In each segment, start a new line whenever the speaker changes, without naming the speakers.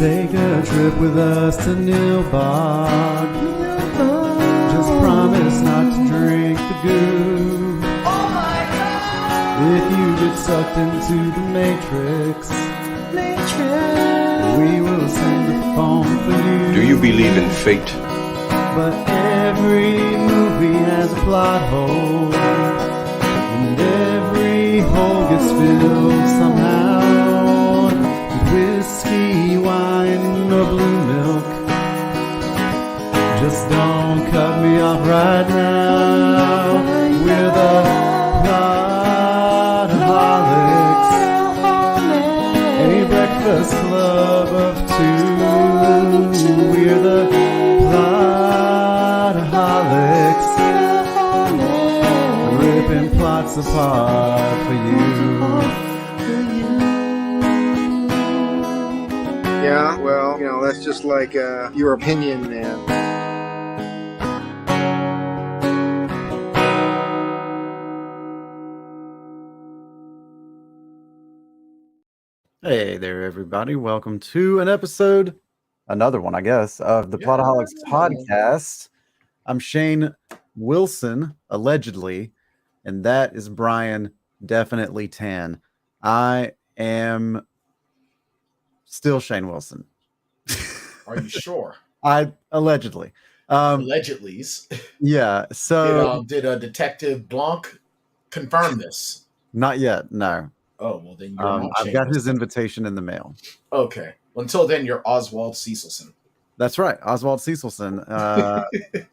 Take a trip with us to Nilbog. Just promise not to drink the goo.
Oh my God!
If you get sucked into the Matrix, we will send a phone for you.
Do you believe in fate?
But every movie has a plot hole, and every hole gets filled somehow. Whiskey, wine, or blue milk. Just don't cut me off right now. We're the Plotaholics, a breakfast club of two. We're the Plotaholics, ripping plots apart for you.
Yeah, well, that's just like your opinion, man.
Hey there, everybody. Welcome to another one, I guess, of the Plotaholics podcast. I'm Shane Wilson, allegedly, and that is Brian, definitely tan. I am still Shane Wilson.
Are you sure?
Allegedly.
Allegedly's.
Yeah. So
did Detective Blanc confirm this?
Not yet. No.
Oh well, then you're not.
I've got his invitation in the mail.
Okay. Well, until then, you're Oswald Cecilson.
That's right, Oswald Cecilson.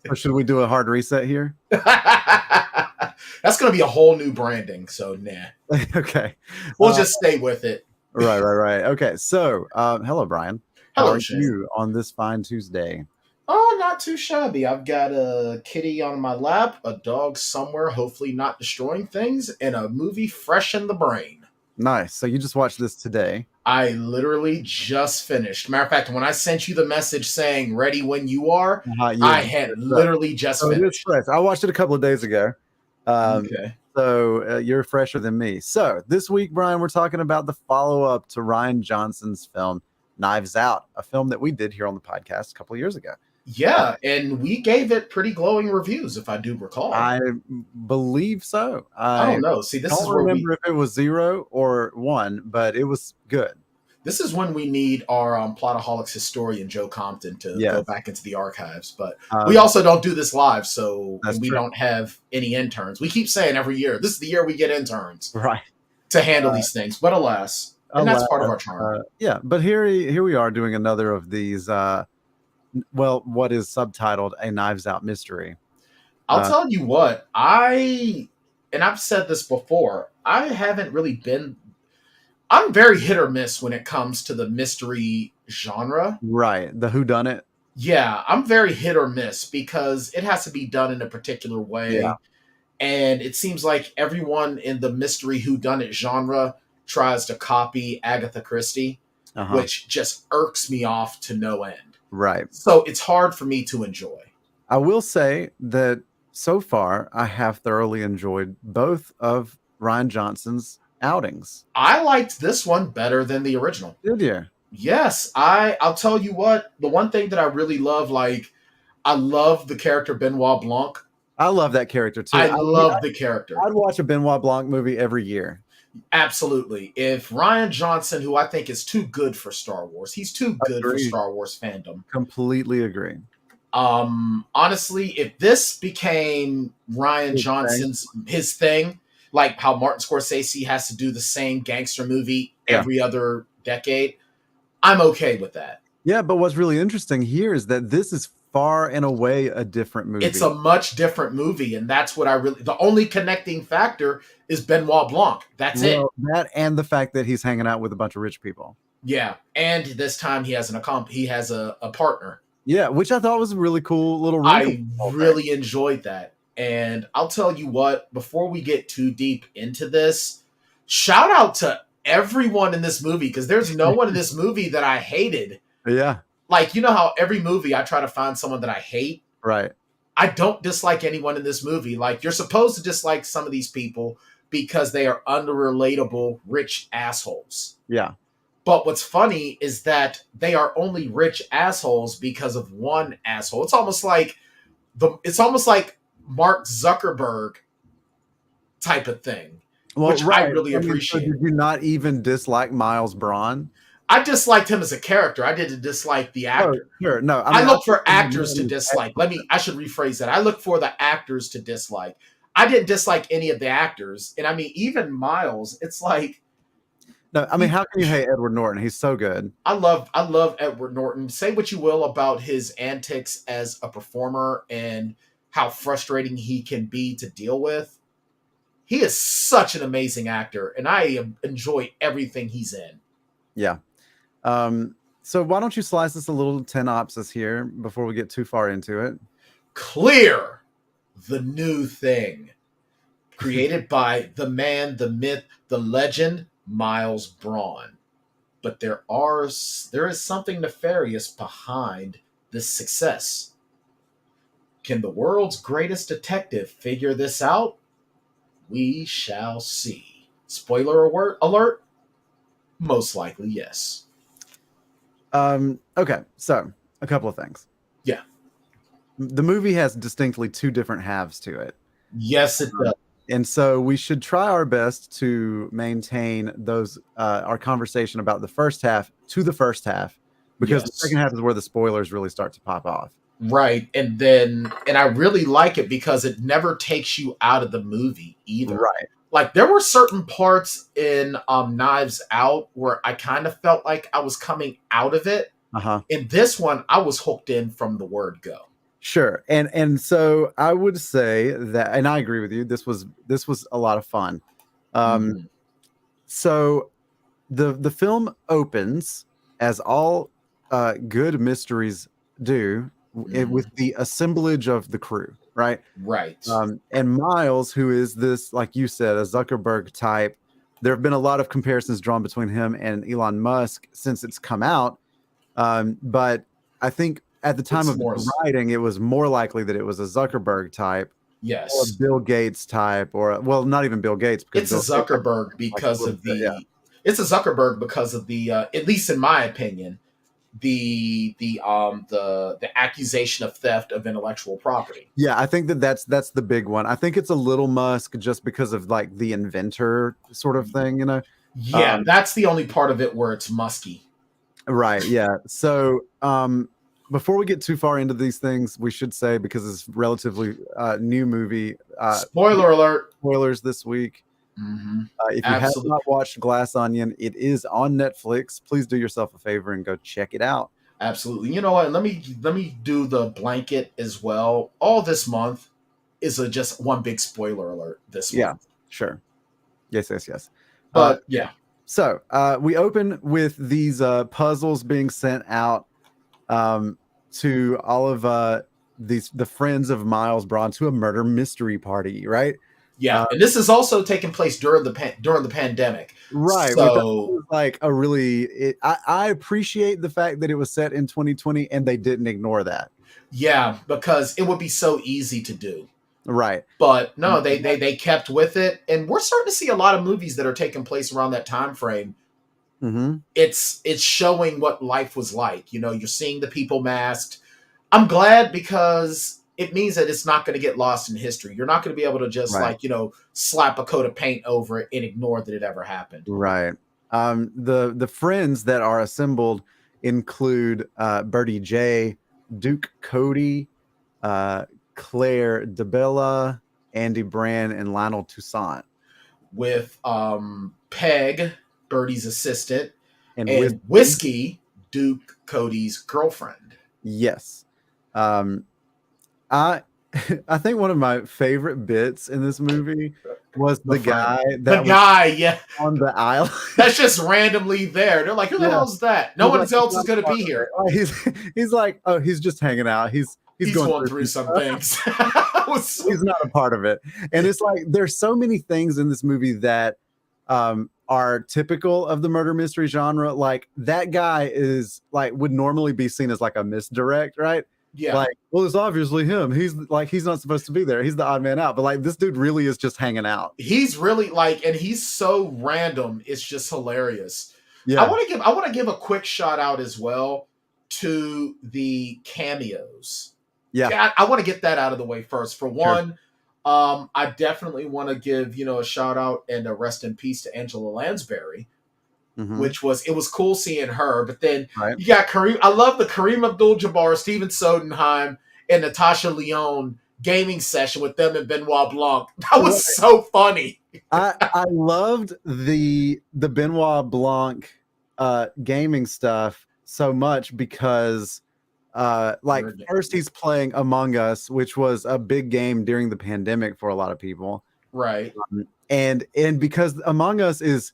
So should we do a hard reset here?
That's going to be a whole new branding. So nah.
Okay.
We'll just stay with it.
Right. Okay. So, hello, Brian.
Hello,
How are
Shane.
you on this fine Tuesday?
Oh, not too shabby. I've got a kitty on my lap, a dog somewhere, hopefully not destroying things, and a movie fresh in the brain.
Nice. So you just watched this today.
I literally just finished. Matter of fact, when I sent you the message saying "ready when you are," I had literally just finished.
I watched it a couple of days ago.
Okay.
So you're fresher than me. So this week, Brian, we're talking about the follow-up to Rian Johnson's film Knives Out, a film that we did here on the podcast a couple of years ago.
Yeah, and we gave it pretty glowing reviews, if I do recall.
I believe so.
I don't know. See, this
I
is
don't
where
remember if it was 0 or 1, but it was good.
This is when we need our Plotaholics historian, Joe Compton, to go back into the archives. But we also don't do this live, so we don't have any interns. We keep saying every year, this is the year we get interns to handle these things. But alas, that's part of our charm.
But here we are doing another of these, what is subtitled A Knives Out Mystery.
I'll tell you what, I've said this before, I haven't really been... I'm very hit or miss when it comes to the mystery genre.
Right. The whodunit.
Yeah, I'm very hit or miss because it has to be done in a particular way. Yeah. And it seems like everyone in the mystery whodunit genre tries to copy Agatha Christie, which just irks me off to no end.
Right.
So it's hard for me to enjoy.
I will say that so far I have thoroughly enjoyed both of Rian Johnson's outings.
I liked this one better than the original.
Did you?
Yes. I'll tell you what, the one thing that I really love, I love the character Benoit Blanc.
I love that character too.
I love the character.
I'd watch a Benoit Blanc movie every year.
Absolutely. If Rian Johnson, who I think is too good for Star Wars, he's too good for Star Wars fandom.
Completely agree.
Honestly, if this became Rian Johnson's his thing, like how Martin Scorsese has to do the same gangster movie every other decade, I'm okay with that.
Yeah, but what's really interesting here is that this is far and away a different movie.
It's a much different movie, and that's what the only connecting factor is Benoit Blanc. That's it.
That and the fact that he's hanging out with a bunch of rich people.
Yeah, and this time he has a partner.
Yeah, which I thought was a really cool little
I really enjoyed that. And I'll tell you what, before we get too deep into this, shout out to everyone in this movie, because there's no one in this movie that I hated.
Yeah.
Like, you know how every movie I try to find someone that I hate?
Right.
I don't dislike anyone in this movie. Like, you're supposed to dislike some of these people because they are unrelatable, rich assholes.
Yeah.
But what's funny is that they are only rich assholes because of one asshole. It's almost like Mark Zuckerberg type of thing, which I really appreciate.
So did you not even dislike Miles Bron?
I disliked him as a character. I didn't dislike the actor.
Oh, sure. No,
I look for actors to dislike. I should rephrase that. I look for the actors to dislike. I didn't dislike any of the actors. And I mean, even Miles, it's like.
No, I mean, how can you hate Edward Norton? He's so good.
I love Edward Norton. Say what you will about his antics as a performer and how frustrating he can be to deal with. He is such an amazing actor, and I enjoy everything he's in.
Yeah. So why don't you slice us a little synopsis here before we get too far into it?
Clear, the new thing. Created by the man, the myth, the legend, Miles Bron. But there is something nefarious behind this success. Can the world's greatest detective figure this out? We shall see. Spoiler alert? Most likely, yes.
Okay, so a couple of things.
Yeah.
The movie has distinctly two different halves to it.
Yes, it does.
And so we should try our best to maintain those our conversation about the first half to the first half, because the second half is where the spoilers really start to pop off.
Right. And I really like it because it never takes you out of the movie either.
Right.
Like there were certain parts in Knives Out where I kind of felt like I was coming out of it. In this one, I was hooked in from the word go.
Sure. And so I would say that, and I agree with you, this was a lot of fun. So the film opens, as all good mysteries do, with the assemblage of the crew, right?
Right.
And Miles, who is this, like you said, a Zuckerberg type, there have been a lot of comparisons drawn between him and Elon Musk since it's come out. But I think at the time of the writing, it was more likely that it was a Zuckerberg type.
Yes.
Or a Bill Gates type, or well, not even Bill Gates.
Because it's a Zuckerberg because of the. It's a Zuckerberg because of the, at least in my opinion, the accusation of theft of intellectual property.
Yeah, I think that's the big one. I think it's a little Musk just because of like the inventor sort of thing, you know.
Yeah, that's the only part of it where it's musky.
Right. Yeah. So before we get too far into these things, we should say, because it's relatively new movie.
Spoiler alert!
Spoilers this week. If you have not watched Glass Onion, it is on Netflix. Please do yourself a favor and go check it out.
Absolutely. You know what? Let me do the blanket as well. All this month is just one big spoiler alert this month.
Yeah, sure. Yes.
But yeah.
So we open with these puzzles being sent out to all of the friends of Miles Bron to a murder mystery party, right?
Yeah, and this is also taking place during the pandemic,
right?
So,
like a really, I appreciate the fact that it was set in 2020 and they didn't ignore that.
Yeah, because it would be so easy to do,
right?
But no, they kept with it, and we're starting to see a lot of movies that are taking place around that time frame. It's showing what life was like. You know, you're seeing the people masked. I'm glad because it means that it's not going to get lost in history. You're not going to be able to just slap a coat of paint over it and ignore that it ever happened.
Right. The friends that are assembled include Birdy J, Duke Cody, Claire DeBella, Andi Brand, and Lionel Toussaint.
With Peg, Birdy's assistant,
and
Whiskey, Duke Cody's girlfriend.
Yes. I think one of my favorite bits in this movie was the guy
on
the aisle.
That's just randomly there. They're like, who the hell is that? No one else is going to be here.
He's like, oh, he's just hanging out. He's
going through some things.
He's not a part of it. And it's like, there's so many things in this movie that are typical of the murder mystery genre. Like that guy is like, would normally be seen as like a misdirect, right?
Yeah.
Like, well, it's obviously him. He's not supposed to be there. He's the odd man out. But like, this dude really is just hanging out.
He's really and he's so random. It's just hilarious.
Yeah.
I want to give a quick shout out as well to the cameos.
Yeah.
I want to get that out of the way first. For one, I definitely want to give, a shout out and a rest in peace to Angela Lansbury, which it was cool seeing her. But then you got Kareem. I love the Kareem Abdul-Jabbar, Steven Sodenheim, and Natasha Lyonne gaming session with them and Benoit Blanc. That was so funny.
I loved the Benoit Blanc gaming stuff so much because first he's playing Among Us, which was a big game during the pandemic for a lot of people.
Right.
And because Among Us is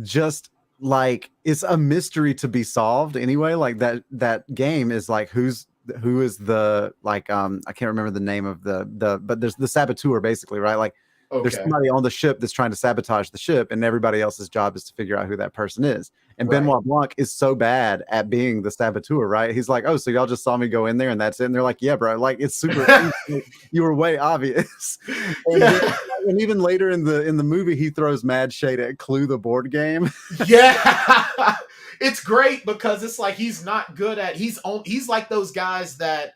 just like, it's a mystery to be solved anyway. Like that game is like, who is the, like, I can't remember the name of but there's the saboteur basically, right? Like, there's somebody on the ship that's trying to sabotage the ship, and everybody else's job is to figure out who that person is. And Benoit Blanc is so bad at being the saboteur, right? He's like, oh, so y'all just saw me go in there and that's it? And they're like, yeah, bro, like, it's super you were way obvious. And even later in the movie, he throws mad shade at Clue, the board game.
Yeah. It's great because it's like he's not good at he's like those guys that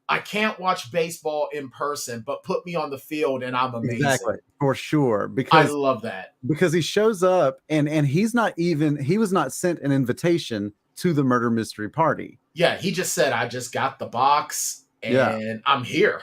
I can't watch baseball in person, but put me on the field and I'm amazing.
Exactly, for sure. Because
I love that.
Because he shows up and he was not sent an invitation to the murder mystery party.
Yeah, he just said, I just got the box and I'm here.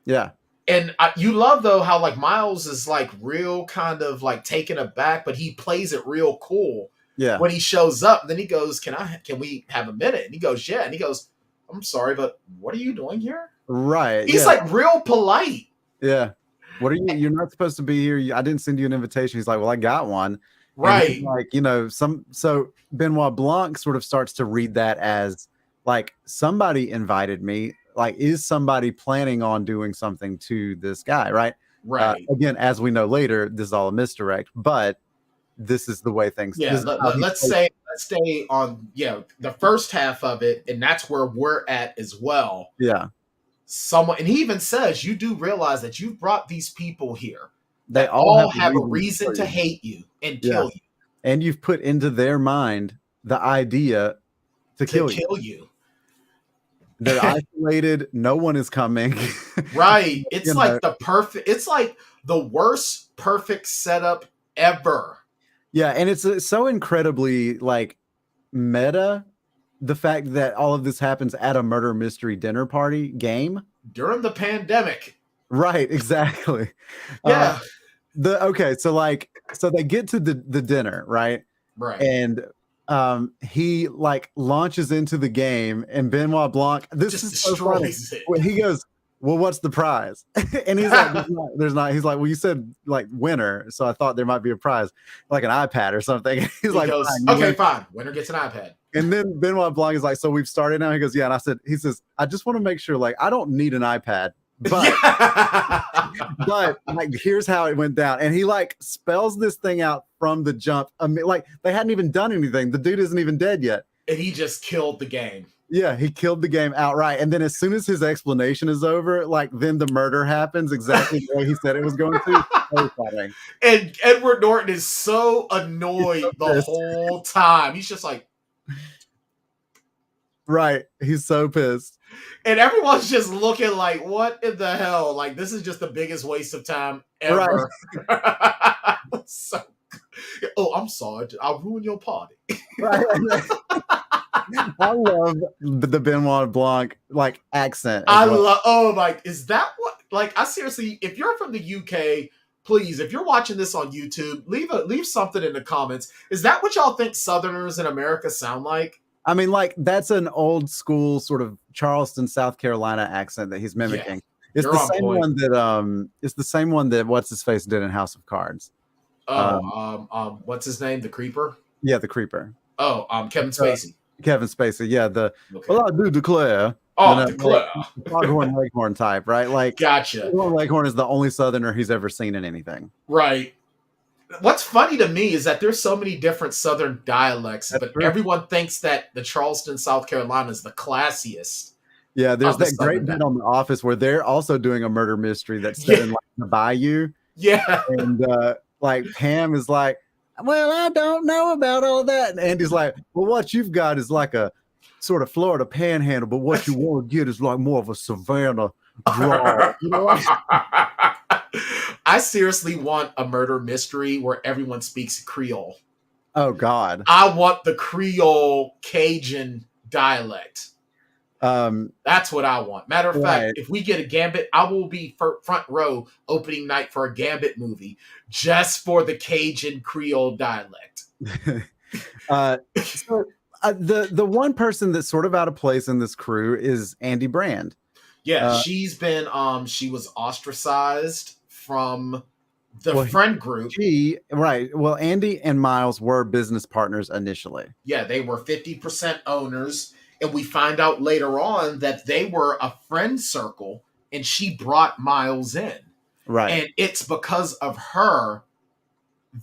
Yeah.
And you love, though, how like Miles is like real kind of like taken aback, but he plays it real cool.
Yeah.
When he shows up, then he goes, can we have a minute? And he goes, yeah. And he goes, I'm sorry, but what are you doing here? Right. He's like real polite.
Yeah. What are you? You're not supposed to be here. I didn't send you an invitation. He's like, well, I got one.
Right.
Like, so Benoit Blanc sort of starts to read that as like, somebody invited me. Like, is somebody planning on doing something to this guy? Right.
Right.
Again, as we know later, this is all a misdirect, but this is the way things.
Yeah. Let's stay on, the first half of it. And that's where we're at as well.
Yeah.
And he even says, you do realize that you've brought these people here.
They all
have a reason to hate you and kill you.
And you've put into their mind the idea to kill you. They're isolated. No one is coming.
Right. It's like it's like the worst perfect setup ever.
Yeah. And it's so incredibly like meta. The fact that all of this happens at a murder mystery dinner party game
during the pandemic.
Right. Exactly.
Yeah.
So they get to the dinner, right?
Right.
And he like launches into the game, and Benoit Blanc, this just is so funny. He goes, well, what's the prize? And he's like, there's not. He's like, well, you said like winner, so I thought there might be a prize, like an iPad or something. He
goes, okay, fine. Winner gets an iPad.
And then Benoit Blanc is like, so we've started now? He goes, yeah. And he says, I just want to make sure, like, I don't need an iPad, but but like, here's how it went down. And he like spells this thing out from the jump. I mean, like, they hadn't even done anything. The dude isn't even dead yet.
And he just killed the game.
Yeah, he killed the game outright. And then as soon as his explanation is over, like, then the murder happens exactly the way he said it was going to. Terrifying.
And Edward Norton is so annoyed the whole time. He's just like,
right. He's so pissed.
And everyone's just looking like, what in the hell? Like, this is just the biggest waste of time ever. Right. I'm sorry. I'll ruin your party.
Right. I love the Benoit Blanc like accent.
Is that what, like, I seriously, if you're from the UK, please, if you're watching this on YouTube, leave something in the comments. Is that what y'all think Southerners in America sound like?
I mean, like, that's an old school sort of Charleston, South Carolina accent that he's mimicking. Yeah, it's the same one that what's his face did in House of Cards.
What's his name? The Creeper?
Yeah, the Creeper.
Kevin Spacey.
Well, I do declare.
Declare.
Foghorn Leghorn type, right? Like,
gotcha.
Foghorn Leghorn is the only Southerner he's ever seen in anything.
Right. What's funny to me is that there's so many different Southern dialects, but everyone thinks that the Charleston, South Carolina is the classiest.
Yeah, there's that great bit on The Office where they're also doing a murder mystery that's set in like the bayou.
Yeah.
And like Pam is like, well, I don't know about all that. And Andy's like, well, what you've got is like a sort of Florida panhandle, but what you want to get is like more of a Savannah drawl. You know what?
I seriously want a murder mystery where everyone speaks Creole.
Oh, God.
I want the Creole Cajun dialect. That's what I want. Matter of fact, if we get a Gambit, I will be front row opening night for a Gambit movie just for the Cajun Creole dialect.
The one person that's sort of out of place in this crew is Andi Brand.
Yeah, she's been she was ostracized from the friend group.
Well, Andi and Miles were business partners initially.
Yeah, they were 50% owners. And we find out later on that they were a friend circle and she brought Miles in.
Right.
And it's because of her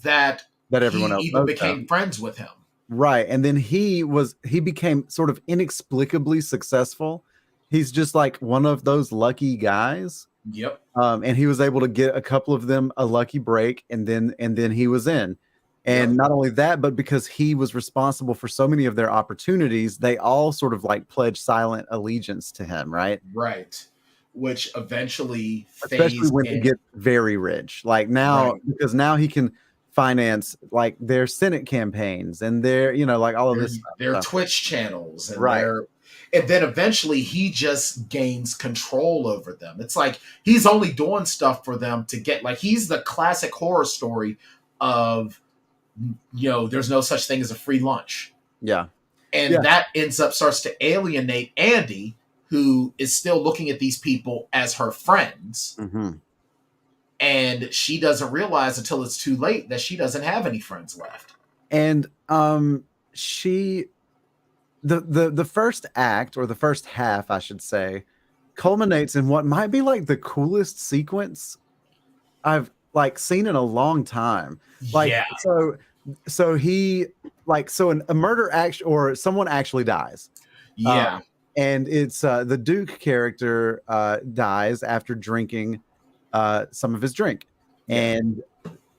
that
everyone else
even became friends with him.
Right. And then he became sort of inexplicably successful. He's just like one of those lucky guys.
Yep.
And he was able to get a couple of them a lucky break, and then he was in. And not only that, but because he was responsible for so many of their opportunities, they all sort of like pledged silent allegiance to him, right?
Right. Which eventually
especially when he gets very rich. Like now, because now he can finance like their Senate campaigns and their, like all of this stuff.
Their Twitch channels and and then eventually he just gains control over them. It's like he's only doing stuff for them to get, like, he's the classic horror story of, there's no such thing as a free lunch.
Yeah.
And that starts to alienate Andi, who is still looking at these people as her friends.
Mm-hmm.
And she doesn't realize until it's too late that she doesn't have any friends left.
And the first act, or the first half, I should say, culminates in what might be like the coolest sequence I've like seen in a long time. Like, so he like, so a murder action, or someone actually dies.
Yeah.
And it's the Duke character dies after drinking some of his drink. And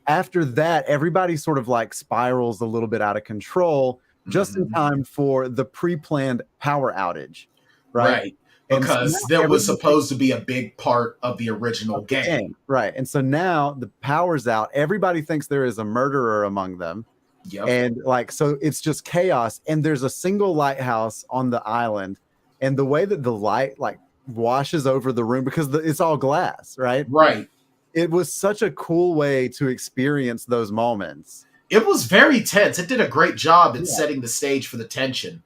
after that, everybody sort of like spirals a little bit out of control, just in time for the pre-planned power outage. Right.
Because that was supposed to be a big part of the original game.
Right. And so now the power's out. Everybody thinks there is a murderer among them.
Yep.
And like, so it's just chaos. And there's a single lighthouse on the island. And the way that the light like washes over the room, because it's all glass, right?
Right.
It was such a cool way to experience those moments.
It was very tense. It did a great job in setting the stage for the tension.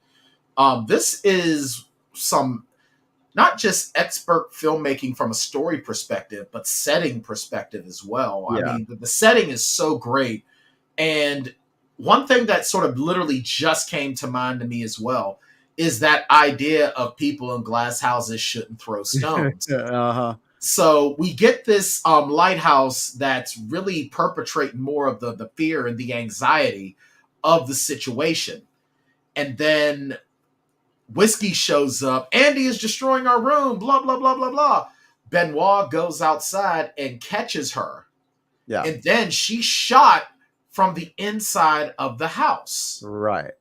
This is some, not just expert filmmaking from a story perspective, but setting perspective as well. I mean, the setting is so great. And one thing that sort of literally just came to mind to me as well is that idea of people in glass houses shouldn't throw stones. So we get this lighthouse that's really perpetrating more of the fear and the anxiety of the situation. And then Whiskey shows up. Andi is destroying our room, blah, blah, blah, blah, blah. Benoit goes outside and catches her.
Yeah.
And then she's shot from the inside of the house.
Right.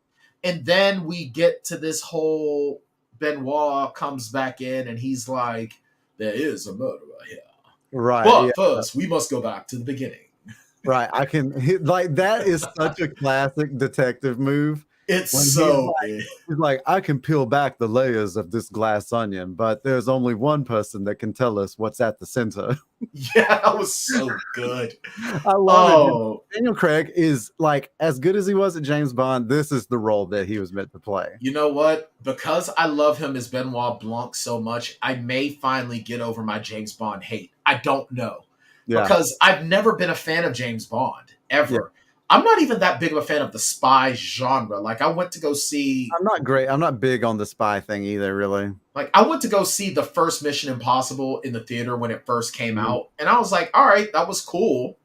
And then we get to this whole, Benoit comes back in and he's like, there is a murderer here.
Right.
But first, we must go back to the beginning.
Right. Like, that is such a classic detective move.
It's so
he's like, I can peel back the layers of this glass onion, but there's only one person that can tell us what's at the center.
Yeah, that was so good.
I love it. Daniel Craig is like, as good as he was at James Bond, this is the role that he was meant to play.
You know what? Because I love him as Benoit Blanc so much, I may finally get over my James Bond hate. I don't know. Yeah. Because I've never been a fan of James Bond, ever. Yeah. I'm not even that big of a fan of the spy genre. Like, I went to go see...
I'm not big on the spy thing either, really.
Like, I went to go see the first Mission Impossible in the theater when it first came out. And I was like, all right, that was cool.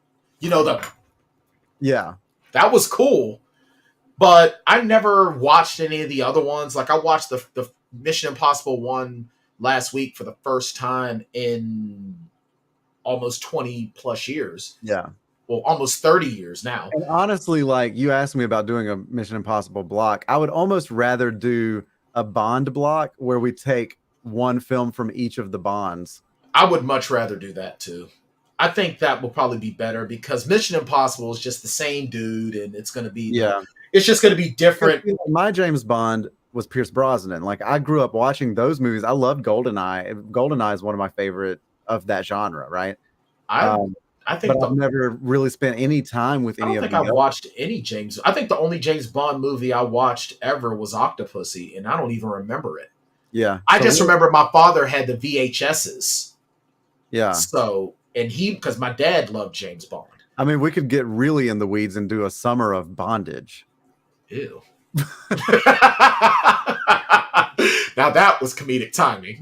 Yeah.
That was cool. But I never watched any of the other ones. Like, I watched the Mission Impossible one last week for the first time in almost 20 plus years.
Yeah.
almost 30 years now.
And honestly, like you asked me about doing a Mission Impossible block, I would almost rather do a Bond block where we take one film from each of the Bonds.
I would much rather do that too. I think that will probably be better because Mission Impossible is just the same dude, and it's going to be it's just going to be different.
My James Bond was Pierce Brosnan. Like I grew up watching those movies. I loved GoldenEye. GoldenEye is one of my favorite of that genre, right?
I think
I've never really spent any time with any of them.
I don't think I've watched any James. I think the only James Bond movie I watched ever was Octopussy, and I don't even remember it.
Yeah.
I just remember my father had the VHSs.
Yeah.
So, and because my dad loved James Bond.
I mean, we could get really in the weeds and do a summer of bondage.
Ew. Now that was comedic timing.
In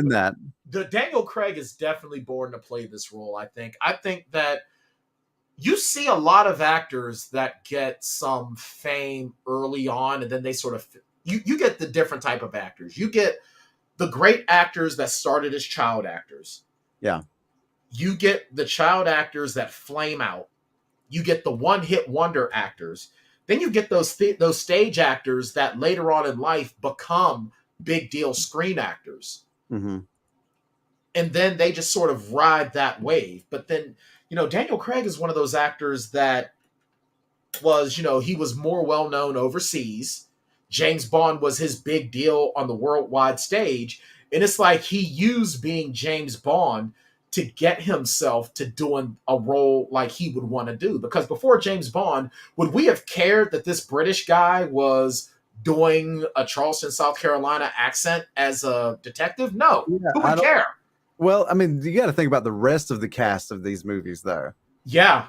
that.
The Daniel Craig is definitely born to play this role. I think that you see a lot of actors that get some fame early on, and then they sort of you get the different type of actors. You get the great actors that started as child actors.
Yeah.
You get the child actors that flame out. You get the one-hit wonder actors. Then you get those stage actors that later on in life become big deal screen actors.
Mm-hmm.
And then they just sort of ride that wave. But then, Daniel Craig is one of those actors that was, he was more well-known overseas. James Bond was his big deal on the worldwide stage. And it's like he used being James Bond to get himself to doing a role like he would want to do. Because before James Bond, would we have cared that this British guy was doing a Charleston, South Carolina accent as a detective? No.
Yeah,
who would care?
Well, I mean, you got to think about the rest of the cast of these movies, though.
Yeah.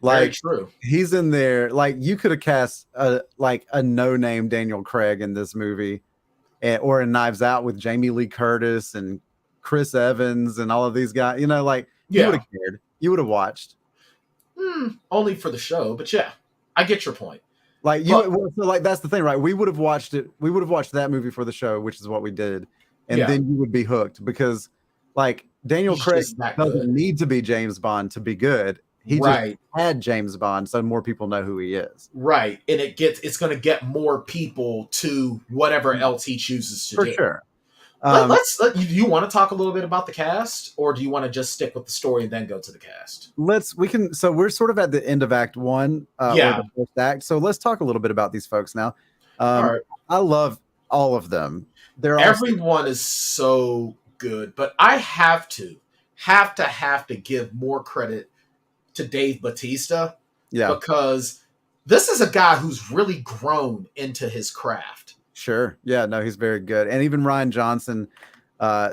Very
true.
He's in there. Like, you could have cast a no-name Daniel Craig in this movie, or in Knives Out with Jamie Lee Curtis and Chris Evans and all of these guys. You would have cared. You would have watched.
Only for the show, but yeah, I get your point.
Like that's the thing, right? We would have watched it. We would have watched that movie for the show, which is what we did, and then you would be hooked because, like, Daniel Craig doesn't need to be James Bond to be good. He just had James Bond, so more people know who he is.
Right, and it's going to get more people to whatever else he chooses to do.
For sure.
You want to talk a little bit about the cast, or do you want to just stick with the story and then go to the cast?
So we're sort of at the end of Act 1, or the first act. So let's talk a little bit about these folks now.
All right.
I love all of them.
Everyone is so good, but I have to give more credit to Dave Bautista.
Yeah.
Because this is a guy who's really grown into his craft.
Sure. Yeah, no, he's very good. And even Rian Johnson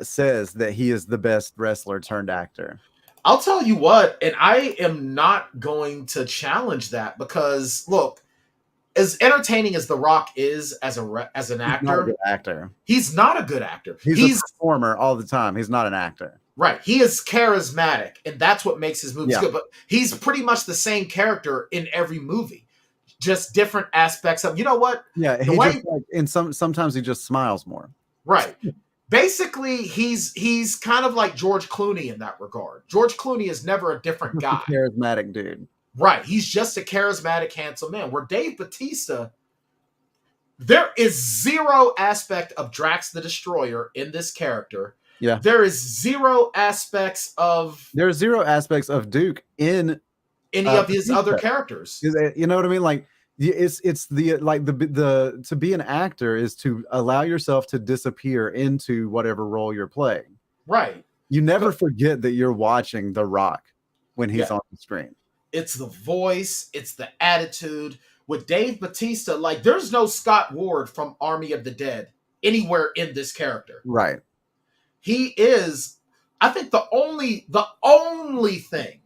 says that he is the best wrestler turned actor.
I'll tell you what, and I am not going to challenge that because, look, as entertaining as The Rock is as an actor, he's not a good actor.
He's a performer all the time. He's not an actor.
Right. He is charismatic, and that's what makes his movies good. But he's pretty much the same character in every movie. Just different aspects of, you know what?
Yeah, sometimes he just smiles more.
Right. Basically, he's kind of like George Clooney in that regard. George Clooney is never a different guy.
Charismatic dude.
Right. He's just a charismatic, handsome man. Where Dave Bautista, there is zero aspect of Drax the Destroyer in this character.
Yeah.
There is zero aspects of
Duke in
any of his other characters.
You know what I mean? Like, it's the to be an actor is to allow yourself to disappear into whatever role you're playing.
Right.
You never forget that you're watching The Rock when he's on the screen.
It's the voice, it's the attitude. With Dave Bautista, like, there's no Scott Ward from Army of the Dead anywhere in this character.
Right.
He is, I think, the only thing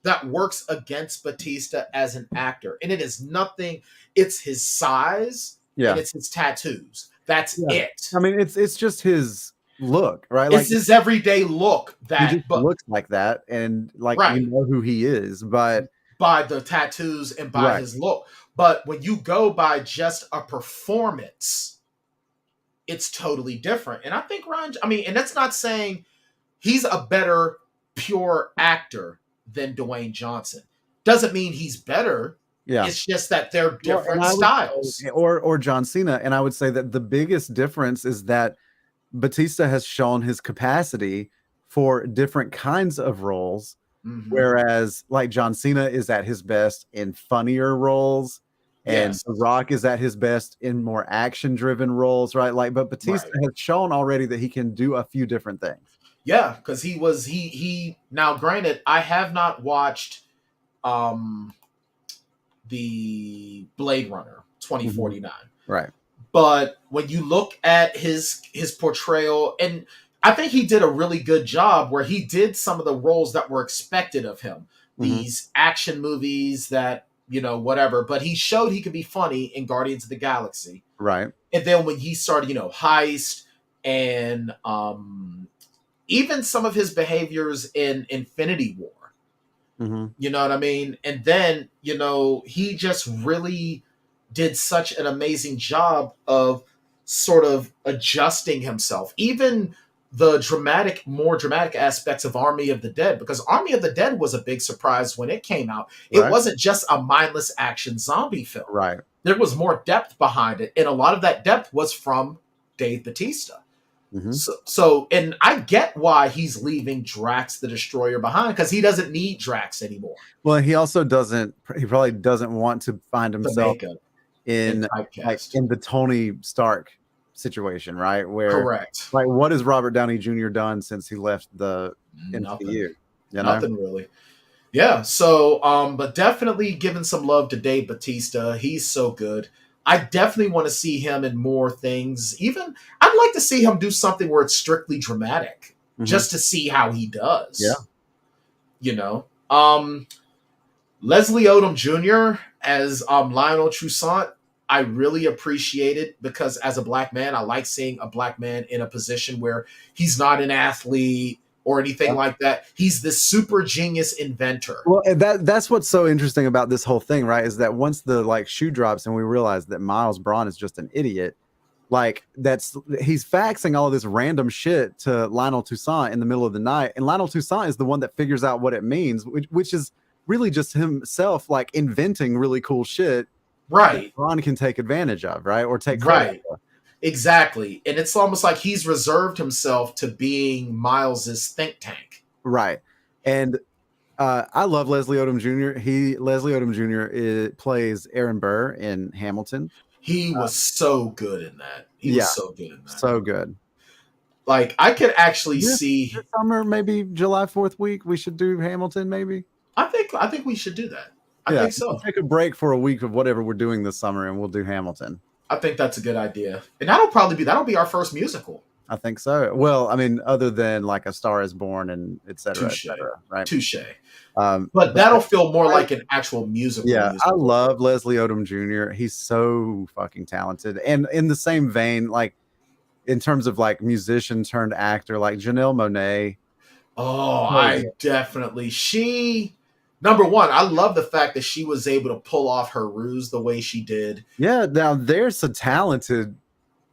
that works against Bautista as an actor, and it is nothing. It's his size, and it's his tattoos. That's it.
I mean, it's just his look, right?
It's his everyday look that
he just looks like that, and you know who he is, but
by the tattoos and by his look. But when you go by just a performance, it's totally different. And I think and that's not saying he's a better pure actor than Dwayne Johnson. Doesn't mean he's better.
Yeah.
It's just that they're different styles.
Or John Cena. And I would say that the biggest difference is that Bautista has shown his capacity for different kinds of roles, whereas like John Cena is at his best in funnier roles, and The Rock is at his best in more action-driven roles, right? Like, but Bautista has shown already that he can do a few different things.
Yeah, because he now granted, I have not watched the Blade Runner 2049.
Right.
But when you look at his portrayal, and I think he did a really good job where he did some of the roles that were expected of him. These action movies that, you know, whatever. But he showed he could be funny in Guardians of the Galaxy.
Right.
And then when he started, you know, Heist and even some of his behaviors in Infinity War. You know what I mean? And then, you know, he just really did such an amazing job of sort of adjusting himself. Even the more dramatic aspects of Army of the Dead, because Army of the Dead was a big surprise when it came out. It wasn't just a mindless action zombie film.
Right.
There was more depth behind it. And a lot of that depth was from Dave Bautista. So, and I get why he's leaving Drax the Destroyer behind, because he doesn't need Drax anymore.
Well, he also he probably doesn't want to find himself in the Tony Stark situation, right? Where
correct.
Like, what has Robert Downey Jr. done since he left the MCU? You know?
Nothing really. Yeah. So, but definitely giving some love to Dave Bautista. He's so good. I definitely want to see him in more things. Even I'd like to see him do something where it's strictly dramatic, just to see how he does.
Yeah.
You know, Leslie Odom Jr. as Lionel Toussaint, I really appreciate it, because as a black man, I like seeing a black man in a position where he's not an athlete or anything like that. He's this super genius inventor.
Well, that's what's so interesting about this whole thing, right? Is that once the shoe drops and we realize that Miles Bron is just an idiot, like he's faxing all of this random shit to Lionel Toussaint in the middle of the night, and Lionel Toussaint is the one that figures out what it means, which is really just himself like inventing really cool shit,
right?
Bron can take advantage of, right? Or take credit for.
Exactly. And it's almost like he's reserved himself to being Miles's think tank.
Right. And I love Leslie Odom Jr. Leslie Odom Jr. plays Aaron Burr in Hamilton.
He was so good in that. He was so good in that.
So good.
Like, I could actually see
this summer, maybe July 4th week, we should do Hamilton, maybe.
I think we should do that. I think so.
We'll take a break for a week of whatever we're doing this summer, and we'll do Hamilton.
I think that's a good idea. And that'll be our first musical.
I think so. Well, I mean, other than like A Star Is Born and et cetera, right?
Touche. But that'll feel more like an actual musical.
Yeah, I love Leslie Odom Jr. He's so fucking talented. And in the same vein, like in terms of like musician turned actor, like Janelle Monae.
Number one, I love the fact that she was able to pull off her ruse the way she did.
Yeah, now there's a talented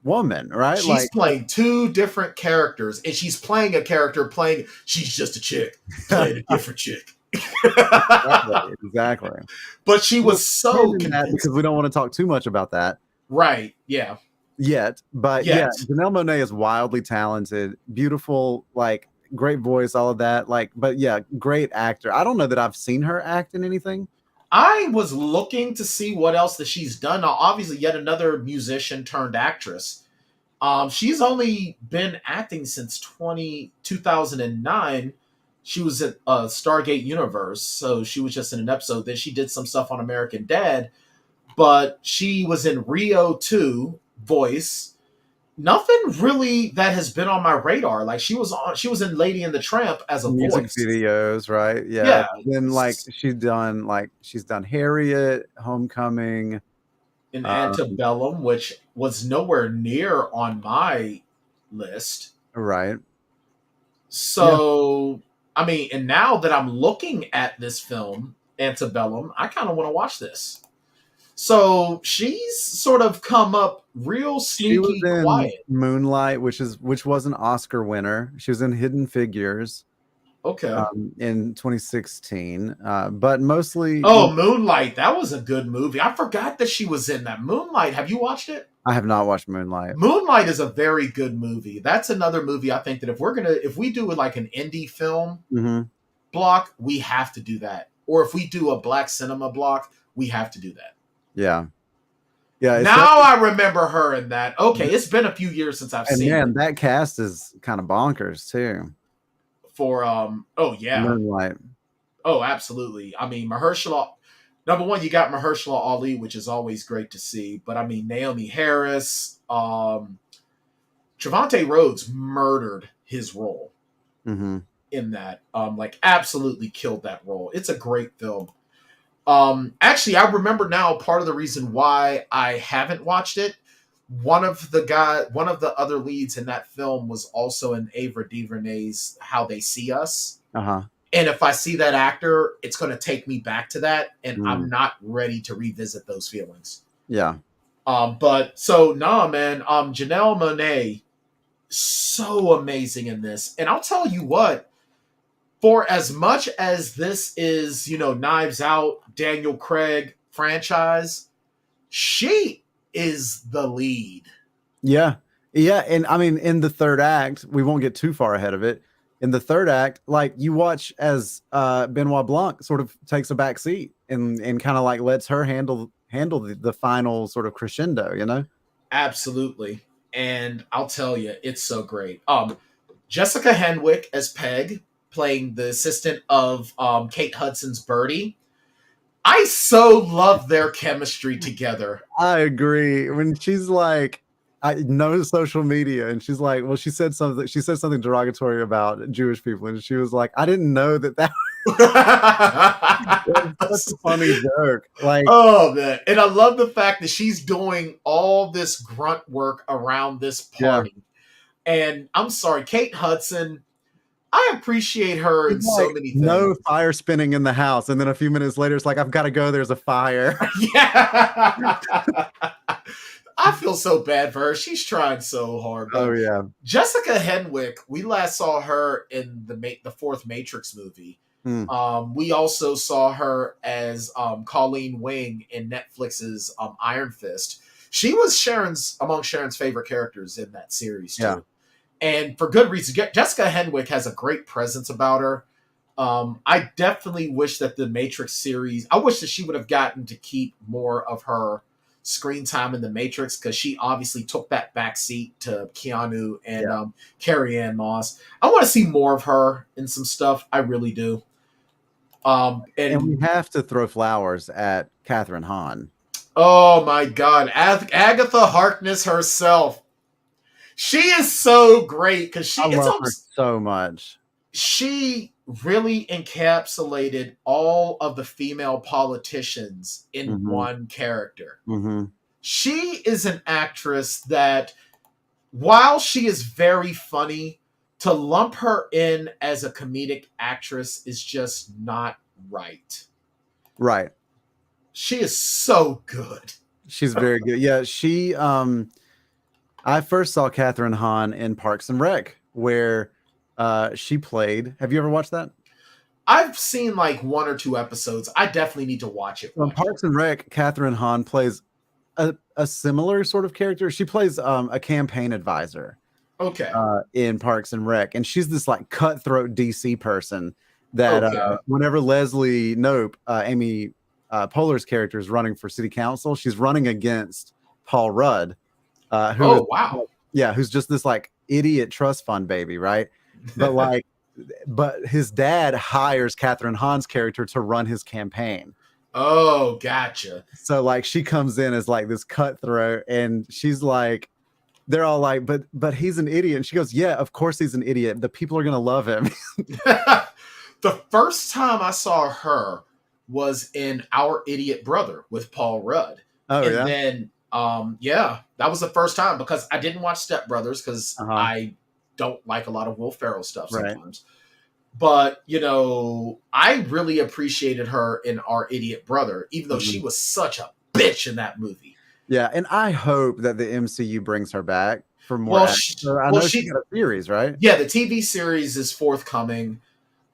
woman, right?
She's playing two different characters, and she's playing a character she's just a chick, playing a different chick.
Exactly.
But she was so convincing.
Because we don't want to talk too much about that.
Right, yeah.
But Janelle Monae is wildly talented, beautiful, like great voice, all of that. Like, but yeah, great actor. I don't know that I've seen her act in anything.
I was looking to see what else that she's done. Now, obviously, yet another musician turned actress. She's only been acting since 2009. She was at Stargate Universe, so she was just in an episode. Then she did some stuff on American Dad, but she was in Rio 2 voice. Nothing really that has been on my radar. Like she was in Lady and the Tramp as a
music
voice.
videos, right? Yeah. Then like she's done Harriet, Homecoming,
and Antebellum, which was nowhere near on my list.
Right.
So I mean, and now that I'm looking at this film, Antebellum, I kind of want to watch this. So she's sort of come up real sneaky,
she was in
quiet.
Moonlight, which was an Oscar winner. She was in Hidden Figures.
Okay.
In 2016, but mostly.
Moonlight. That was a good movie. I forgot that she was in that. Moonlight. Have you watched it?
I have not watched Moonlight.
Moonlight is a very good movie. That's another movie I think that if we do like an indie film block, we have to do that. Or if we do a black cinema block, we have to do that.
Yeah. Yeah.
Now I remember her in that. Okay, it's been a few years since I've seen
it. And that cast is kind of bonkers too.
For
Moonlight.
Oh, absolutely. I mean, Mahershala. Number one, you got Mahershala Ali, which is always great to see. But I mean, Naomi Harris, Trevante Rhodes murdered his role in that. Like absolutely killed that role. It's a great film. Actually, I remember now part of the reason why I haven't watched it. One of the other leads in that film was also in Ava DuVernay's How They See Us. And if I see that actor, it's going to take me back to that, and I'm not ready to revisit those feelings.
Yeah.
Man. Janelle Monae, so amazing in this, and I'll tell you what. For as much as this is, Knives Out, Daniel Craig franchise, she is the lead.
Yeah. And I mean, in the third act, we won't get too far ahead of it. In the third act, like you watch as Benoit Blanc sort of takes a back seat and kind of like lets her handle the final sort of crescendo,
Absolutely. And I'll tell you, it's so great. Jessica Henwick as Peg, playing the assistant of Kate Hudson's Birdy. I so love their chemistry together.
I agree. When she's like, I know social media, and she's like, well, she said something derogatory about Jewish people, and she was like, I didn't know that that's a funny joke. Like,
oh man. And I love the fact that she's doing all this grunt work around this party. Yeah. And I'm sorry, Kate Hudson, I appreciate her in so many things.
No fire spinning in the house. And then a few minutes later, it's like, I've got to go. There's a fire.
Yeah. I feel so bad for her. She's trying so hard.
Oh, yeah.
Jessica Henwick, we last saw her in the fourth Matrix movie. We also saw her as Colleen Wing in Netflix's Iron Fist. She was among Sharon's favorite characters in that series, too. Yeah. And for good reason. Jessica Henwick has a great presence about her. I definitely wish that the Matrix series, I wish that she would have gotten to keep more of her screen time in the Matrix, because she obviously took that back seat to Keanu and Carrie-Anne Moss. I want to see more of her in some stuff. I really do.
And we have to throw flowers at Katheryn Hahn.
Oh my God. Agatha Harkness herself. She is so great because
I love her so much.
She really encapsulated all of the female politicians in one character. She is an actress that, while she is very funny, to lump her in as a comedic actress is just not right.
Right.
She is so good.
She's very good. Yeah, she I first saw Katheryn Hahn in Parks and Rec, where she played. Have you ever watched that?
I've seen like one or two episodes. I definitely need to watch it.
On Parks and Rec, Katheryn Hahn plays a similar sort of character. She plays a campaign advisor.
Okay.
In Parks and Rec, and she's this like cutthroat DC person that whenever Leslie Knope, Amy Poehler's character, is running for city council, she's running against Paul Rudd. Who's just this like idiot trust fund baby, right? But his dad hires Katheryn Hahn's character to run his campaign.
Oh, gotcha.
So like she comes in as like this cutthroat, and she's like, they're all like, but he's an idiot. And she goes, yeah, of course he's an idiot. The people are gonna love him.
The first time I saw her was in Our Idiot Brother with Paul Rudd. And then that was the first time, because I didn't watch Step Brothers because I don't like a lot of Will Ferrell stuff sometimes. Right. But, I really appreciated her in Our Idiot Brother, even though she was such a bitch in that movie.
Yeah, and I hope that the MCU brings her back for more. I know she got a series, right?
Yeah, the TV series is forthcoming.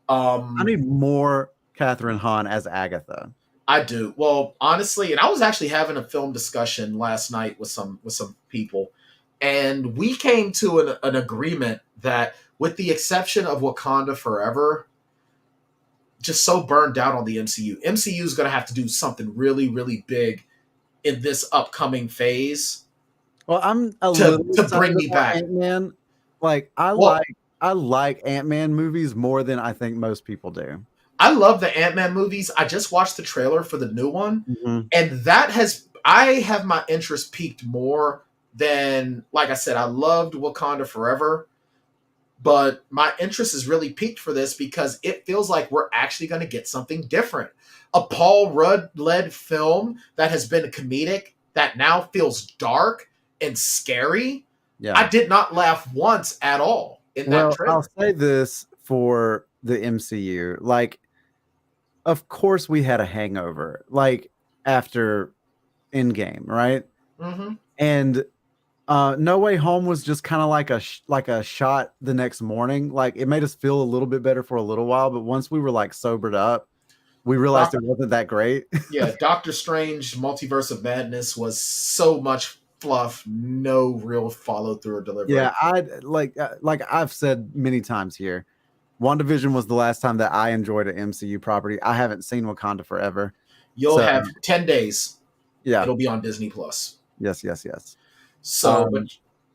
I need more Katheryn Hahn as Agatha.
I do. Well, honestly, and I was actually having a film discussion last night with some people, and we came to an agreement that, with the exception of Wakanda Forever, just so burned out on the MCU. MCU is going to have to do something really, really big in this upcoming phase.
Well, I'm to
bring me back.
Ant-Man. Like I like Ant-Man movies more than I think most people do.
I love the Ant-Man movies. I just watched the trailer for the new one, and I have my interest peaked more than, like I said, I loved Wakanda Forever, but my interest is really peaked for this because it feels like we're actually going to get something different. A Paul Rudd-led film that has been comedic that now feels dark and scary. Yeah. I did not laugh once at all in that trailer.
I'll say this for the MCU, like, of course we had a hangover, like, after Endgame, right?
Mm-hmm.
And No Way Home was just kind of like a shot the next morning. Like, it made us feel a little bit better for a little while, but once we were like sobered up, we realized it wasn't that great.
Yeah, Doctor Strange Multiverse of Madness was so much fluff, no real follow through or delivery.
Yeah, like I've said many times here, WandaVision was the last time that I enjoyed an MCU property. I haven't seen Wakanda Forever.
You'll have 10 days.
Yeah.
It'll be on Disney Plus.
Yes.
So,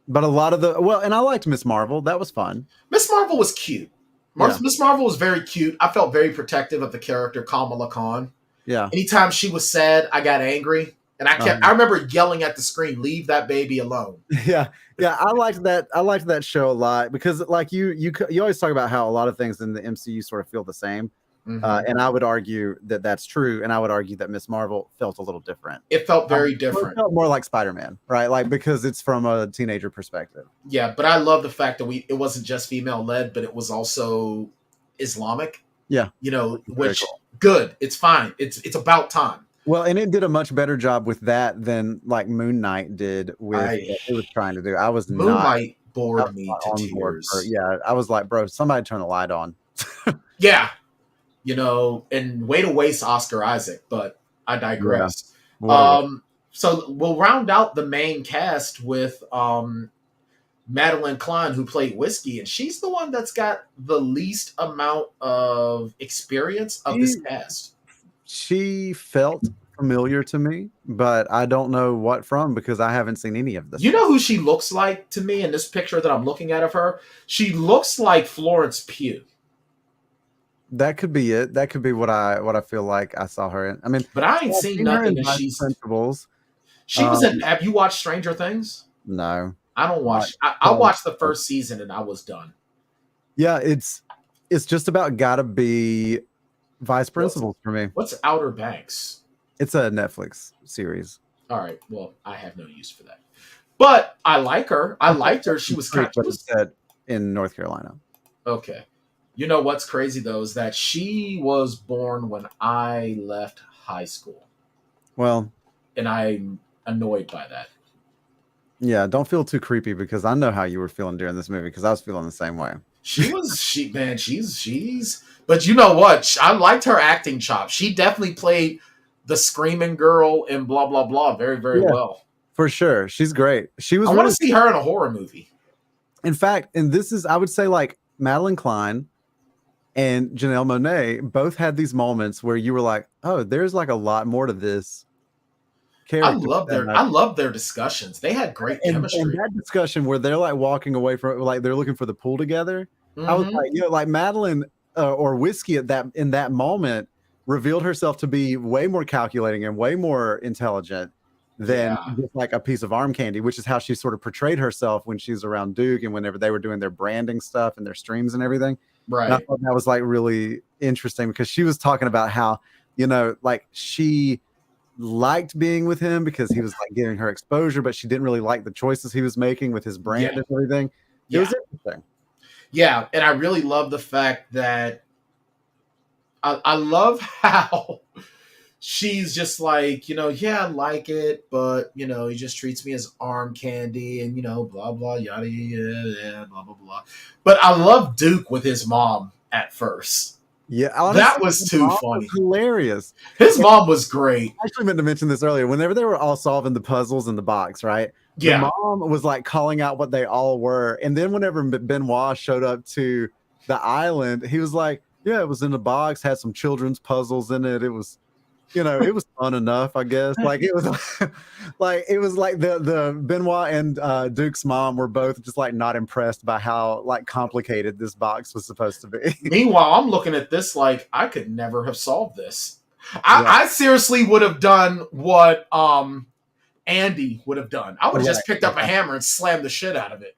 but a lot of and I liked Miss Marvel. That was fun.
Miss Marvel was cute. Miss Marvel was very cute. I felt very protective of the character Kamala Khan.
Yeah.
Anytime she was sad, I got angry. And I remember yelling at the screen, "Leave that baby alone."
Yeah. I liked that show a lot because, like, you always talk about how a lot of things in the MCU sort of feel the same, and I would argue that that's true, and I would argue that Miss Marvel felt a little different.
It felt very different.
It felt more like Spider-Man, right? Like, because it's from a teenager perspective.
Yeah, but I love the fact that it wasn't just female led, but it was also Islamic.
Yeah,
which cool. Good. It's fine. It's about time.
Well, and it did a much better job with that than like Moon Knight did with what it was trying to do.
Moon Knight bored me to tears.
I was like, bro, somebody turn the light on.
Yeah. And way to waste Oscar Isaac, but I digress. Yeah. So we'll round out the main cast with Madeline Klein, who played Whiskey, and she's the one that's got the least amount of experience of this cast.
She felt familiar to me, but I don't know what from because I haven't seen any of this.
You know who she looks like to me in this picture that I'm looking at of her? She looks like Florence Pugh.
That could be it. That could be what I feel like I saw her in. I mean,
but I ain't seen nothing. And
Principles.
She was in. Have you watched Stranger Things?
No,
I don't watch. I watched the first season and I was done.
Yeah, it's just about gotta be Vice Principals for me.
What's Outer Banks?
It's a Netflix series.
All right. Well, I have no use for that. But I like her. I liked her. She was kind of
set in North Carolina.
Okay. You know what's crazy though is that she was born when I left high school.
Well,
and I'm annoyed by that.
Yeah, don't feel too creepy because I know how you were feeling during this movie because I was feeling the same way.
She's but you know what? I liked her acting chops. She definitely played the screaming girl in blah, blah, blah very, very well.
For sure. She's great. I
want to see her in a horror movie.
In fact, and this is, I would say, like, Madeline Klein and Janelle Monae both had these moments where you were like, oh, there's like a lot more to this character.
I love their discussions. They had great chemistry.
And that discussion where they're like walking away from, like, they're looking for the pool together. Mm-hmm. I was like, like Madeline or Whiskey in that moment revealed herself to be way more calculating and way more intelligent than just like a piece of arm candy, which is how she sort of portrayed herself when she's around Duke and whenever they were doing their branding stuff and their streams and everything.
Right.
And I thought that was like really interesting because she was talking about how, like she liked being with him because he was like giving her exposure, but she didn't really like the choices he was making with his brand and everything. It was interesting.
Yeah, and I really love the fact that I love how she's just like, I like it, but, he just treats me as arm candy and, blah, blah, yada, yada, blah, blah, blah. But I love Duke with his mom at first.
Yeah, honestly,
that was too funny.
Hilarious.
His mom was great.
I actually meant to mention this earlier. Whenever they were all solving the puzzles in the box, right?
Yeah.
The mom was like calling out what they all were. And then whenever Benoit showed up to the island, he was like, yeah, it was in the box, had some children's puzzles in it. It was, it was fun enough, I guess. Like it was like the Benoit and Duke's mom were both just like not impressed by how like complicated this box was supposed to be.
Meanwhile, I'm looking at this like I could never have solved this. I seriously would have done what Andi would have done. I would have just picked up a hammer and slammed the shit out of it.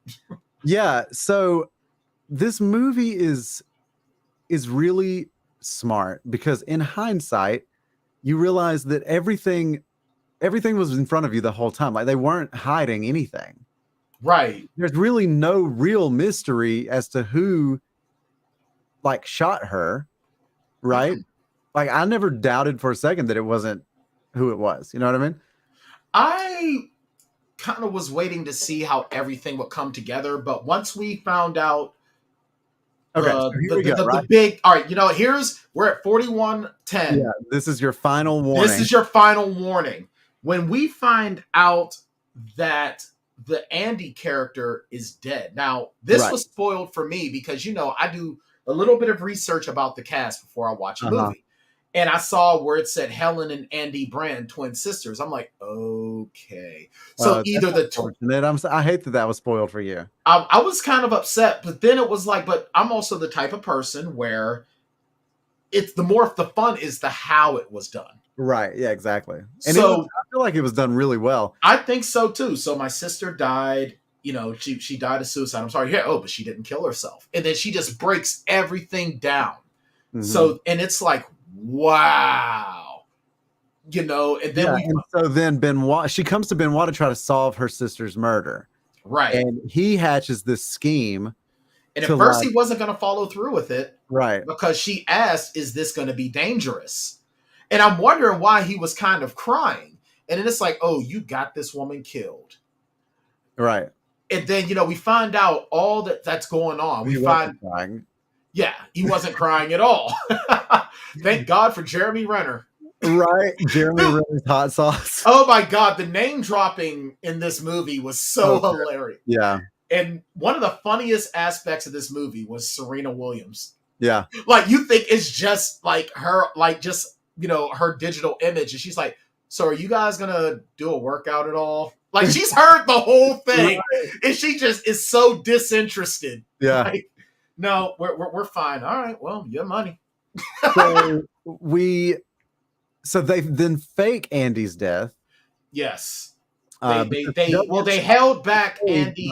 Yeah, so this movie is really smart because in hindsight, you realize that everything was in front of you the whole time. Like they weren't hiding anything.
Right.
There's really no real mystery as to who like shot her, right? Mm-hmm. Like I never doubted for a second that it wasn't who it was. You know what I mean?
I kind of was waiting to see how everything would come together, but once we found out the big, all right, we're at 41:10.
Yeah, this is your final warning.
This is your final warning. When we find out that the Andi character is dead. Now, this was spoiled for me because, I do a little bit of research about the cast before I watch a movie. And I saw where it said Helen and Andi Bron, twin sisters. I'm like, okay. So either
I hate that was spoiled for you.
I was kind of upset, but then it was like, but I'm also the type of person where it's the fun is the how it was done.
Right. Yeah, exactly. And I feel like it was done really well.
I think so too. So my sister died, she died of suicide. I'm sorry. Yeah. Oh, but she didn't kill herself. And then she just breaks everything down. Mm-hmm. So, and it's like, wow, and then
so then Benoit, she comes to Benoit to try to solve her sister's murder,
right?
And he hatches this scheme,
and at first he wasn't going to follow through with it,
right?
Because she asked, "Is this going to be dangerous?" And I'm wondering why he was kind of crying, and then it's like, "Oh, you got this woman killed,"
right?
And then we find out all that's going on. We find crying. Yeah, he wasn't crying at all. Thank God for Jeremy Renner.
Right, Jeremy Renner's hot sauce.
Oh my God, the name dropping in this movie was so hilarious.
Yeah.
And one of the funniest aspects of this movie was Serena Williams.
Yeah.
Like you think it's just like her, like just, her digital image. And she's like, so are you guys going to do a workout at all? Like she's heard the whole thing. Right. And she just is so disinterested.
Yeah.
Like, no, we're fine. All right. Well, your money.
So they then fake Andi's death.
Yes. They held back Andi's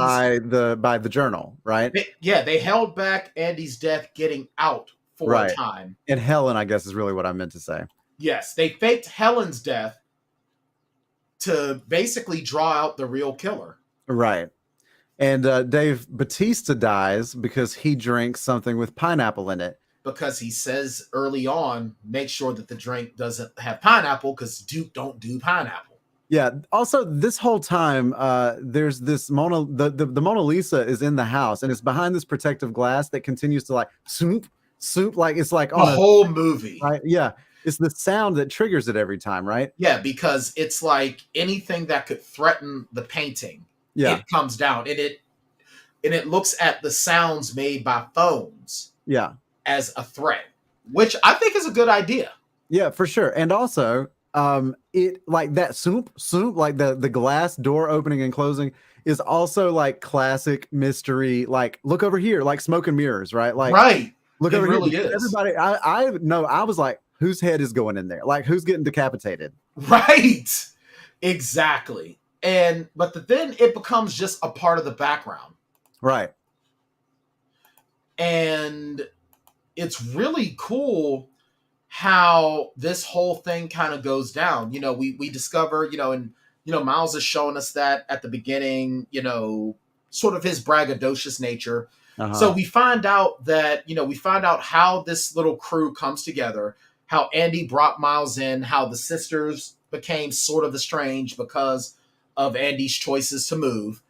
by the journal, right?
They held back Andi's death getting out for a time.
And Helen, I guess, is really what I meant to say.
Yes, they faked Helen's death to basically draw out the real killer.
Right. And Dave Bautista dies because he drinks something with pineapple in it.
Because he says early on, make sure that the drink doesn't have pineapple because Duke don't do pineapple.
Yeah. Also, this whole time, there's this the Mona Lisa is in the house and it's behind this protective glass that continues to like soup, like it's like
on a whole movie.
Right? Yeah. It's the sound that triggers it every time, right?
Yeah, because it's like anything that could threaten the painting.
Yeah.
It comes down and it looks at the sounds made by phones.
Yeah.
As a threat, which I think is a good idea.
Yeah, for sure. And also, it like that soup, like the glass door opening and closing is also like classic mystery. Like, look over here, like smoke and mirrors, right? Like,
right.
Look over
really
here.
Is.
Everybody, I know. I was like, whose head is going in there? Like, who's getting decapitated?
Right. Exactly. But then it becomes just a part of the background.
Right.
And it's really cool how this whole thing kind of goes down. We discover, and Miles is showing us that at the beginning, sort of his braggadocious nature. Uh-huh. So we find out that, how this little crew comes together, how Andi brought Miles in, how the sisters became sort of estranged because of Andi's choices to move,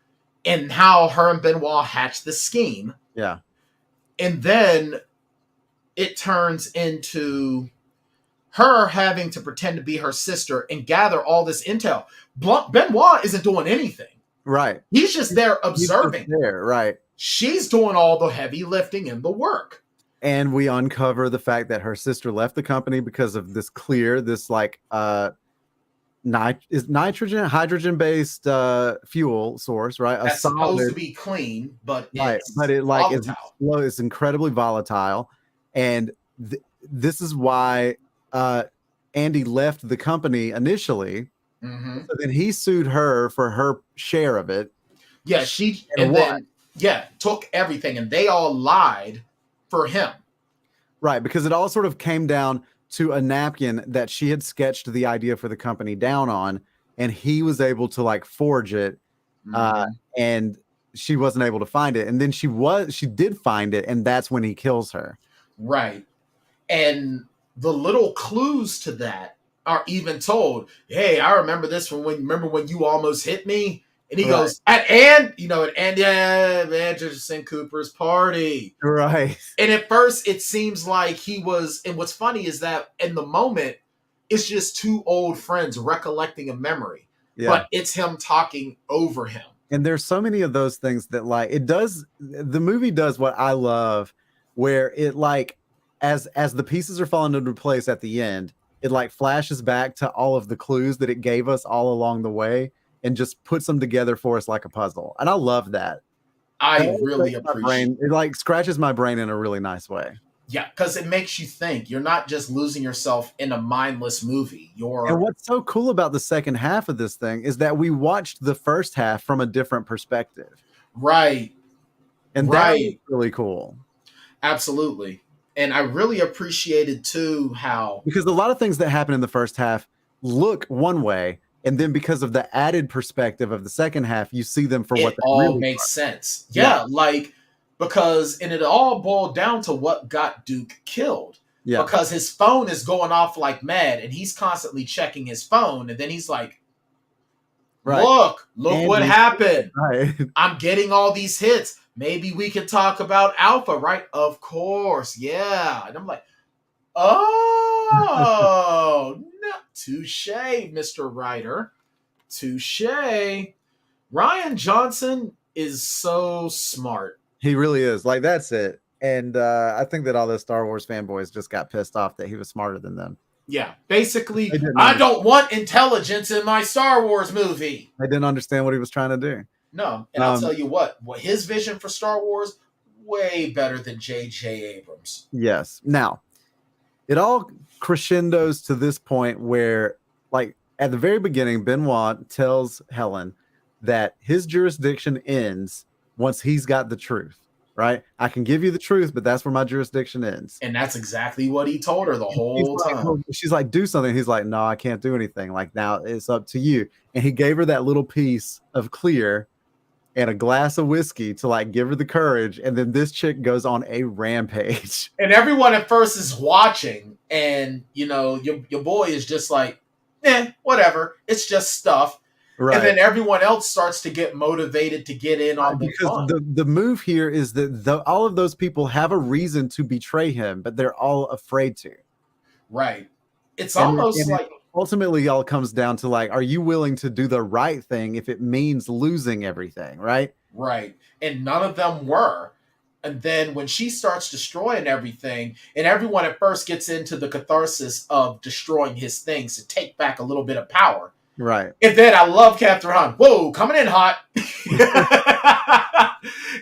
and how her and Benoit hatched this scheme.
Yeah.
And then it turns into her having to pretend to be her sister and gather all this intel. Benoit isn't doing anything.
Right.
He's just there observing.
He's just there, right.
She's doing all the heavy lifting and the work.
And we uncover the fact that her sister left the company because of this like hydrogen-based fuel source, right?
That's supposed to be clean, but
it's incredibly volatile. And this is why Andi left the company initially.
Mm-hmm.
So then he sued her for her share of it.
Yeah, took everything, and they all lied for him.
Right, because it all sort of came down to a napkin that she had sketched the idea for the company down on, and he was able to like forge it, and she wasn't able to find it. And then she did find it, and that's when he kills her. Right.
And the little clues to that are even told. Hey, I remember this from when you almost hit me. And he goes, at Anderson Cooper's party.
Right.
And at first it seems like he was, and what's funny is that in the moment, it's just two old friends recollecting a memory. Yeah. But it's him talking over him.
And there's so many of those things that like the movie does what I love, where it like as the pieces are falling into place at the end, it like flashes back to all of the clues that it gave us all along the way and just puts them together for us like a puzzle. And I love that.
I really appreciate
it. Like scratches my brain in a really nice way.
Yeah, because it makes you think. You're not just losing yourself in a mindless movie.
And what's so cool about the second half of this thing is that we watched the first half from a different perspective.
Right.
And that was really cool.
Absolutely. And I really appreciated too how,
because a lot of things that happen in the first half look one way, and then because of the added perspective of the second half, you see them for what they
all
really
makes sense. Yeah, like because it all boiled down to what got Duke killed. Yeah, because his phone is going off like mad, and he's constantly checking his phone, and then he's like, "Look Andi, what happened! Right. I'm getting all these hits. Maybe we can talk about Alpha, right? Of course, yeah." And I'm like, "Oh, no, touche, Mr. Writer, touche." Rian Johnson is so smart.
He really is. Like, that's it. And I think that all the Star Wars fanboys just got pissed off that he was smarter than them.
Yeah, basically, I don't want intelligence in my Star Wars movie.
They didn't understand what he was trying to do.
No, and I'll tell you what his vision for Star Wars, way better than J.J. Abrams.
Yes. Now, it all crescendos to this point where, like, at the very beginning, Benoit tells Helen that his jurisdiction ends once he's got the truth, right? I can give you the truth, but that's where my jurisdiction ends.
And that's exactly what he told her the whole time.
She's like, do something. He's like, no, I can't do anything. Like, now it's up to you. And he gave her that little piece of clear and a glass of whiskey to like give her the courage. And then this chick goes on a rampage.
And everyone at first is watching, and you know, your boy is just like, whatever. It's just stuff. Right. And then everyone else starts to get motivated to get in on
because the move here is that all of those people have a reason to betray him, but they're all afraid to.
Right. It's almost like
ultimately all comes down to like, are you willing to do the right thing if it means losing everything? Right.
Right. And none of them were. And then when she starts destroying everything, and everyone at first gets into the catharsis of destroying his things to take back a little bit of power.
Right.
And then I love Katheryn Hahn. Whoa, coming in hot.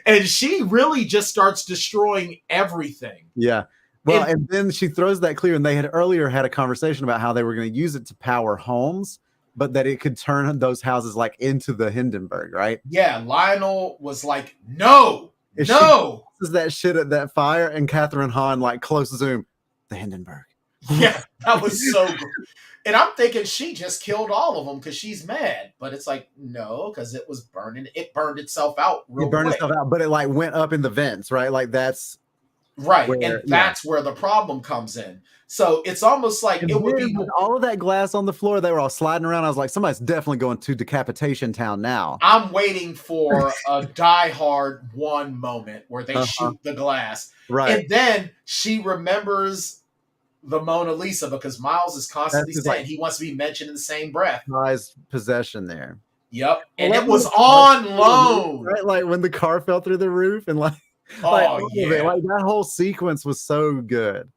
And she really just starts destroying everything.
Yeah. Well, and then she throws that clear, and they had earlier had a conversation about how they were going to use it to power homes, but that it could turn those houses like into the Hindenburg, right?
Yeah. Lionel was like, no. This
is that shit at that fire, and Katheryn Hahn, like, close zoom, the Hindenburg.
Yeah, that was so good. And I'm thinking she just killed all of them because she's mad. But it's like, no, because it was burning. It burned itself out real quick.
It burned itself out, but it like went up in the vents, right? Like that's
Right. And that's where the problem comes in. So it's almost like it would be
all of that glass on the floor. They were all sliding around. I was like, somebody's definitely going to Decapitation Town now.
I'm waiting for a Die Hard 1 moment where they shoot the glass.
Right.
And then she remembers the Mona Lisa because Miles is constantly saying he wants to be mentioned in the same breath.
Prized possession there.
Yep. And it was on loan.
Right? Like when the car fell through the roof and like that whole sequence was so good.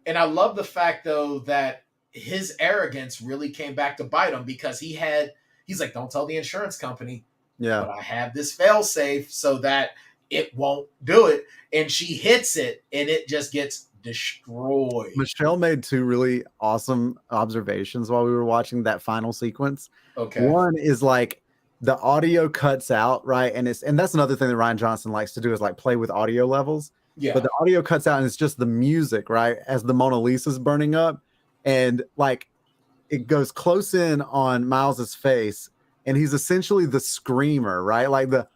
And I love the fact though that his arrogance really came back to bite him because he's like, don't tell the insurance company.
Yeah.
But I have this fail safe so that it won't do it. And she hits it and it just gets destroyed.
Michelle made 2 really awesome observations while we were watching that final sequence.
Okay.
One is like the audio cuts out, right? And that's another thing that Rian Johnson likes to do is like play with audio levels.
Yeah.
But the audio cuts out and it's just the music, right? As the Mona Lisa's burning up. And like it goes close in on Miles's face, and he's essentially the screamer, right? Like the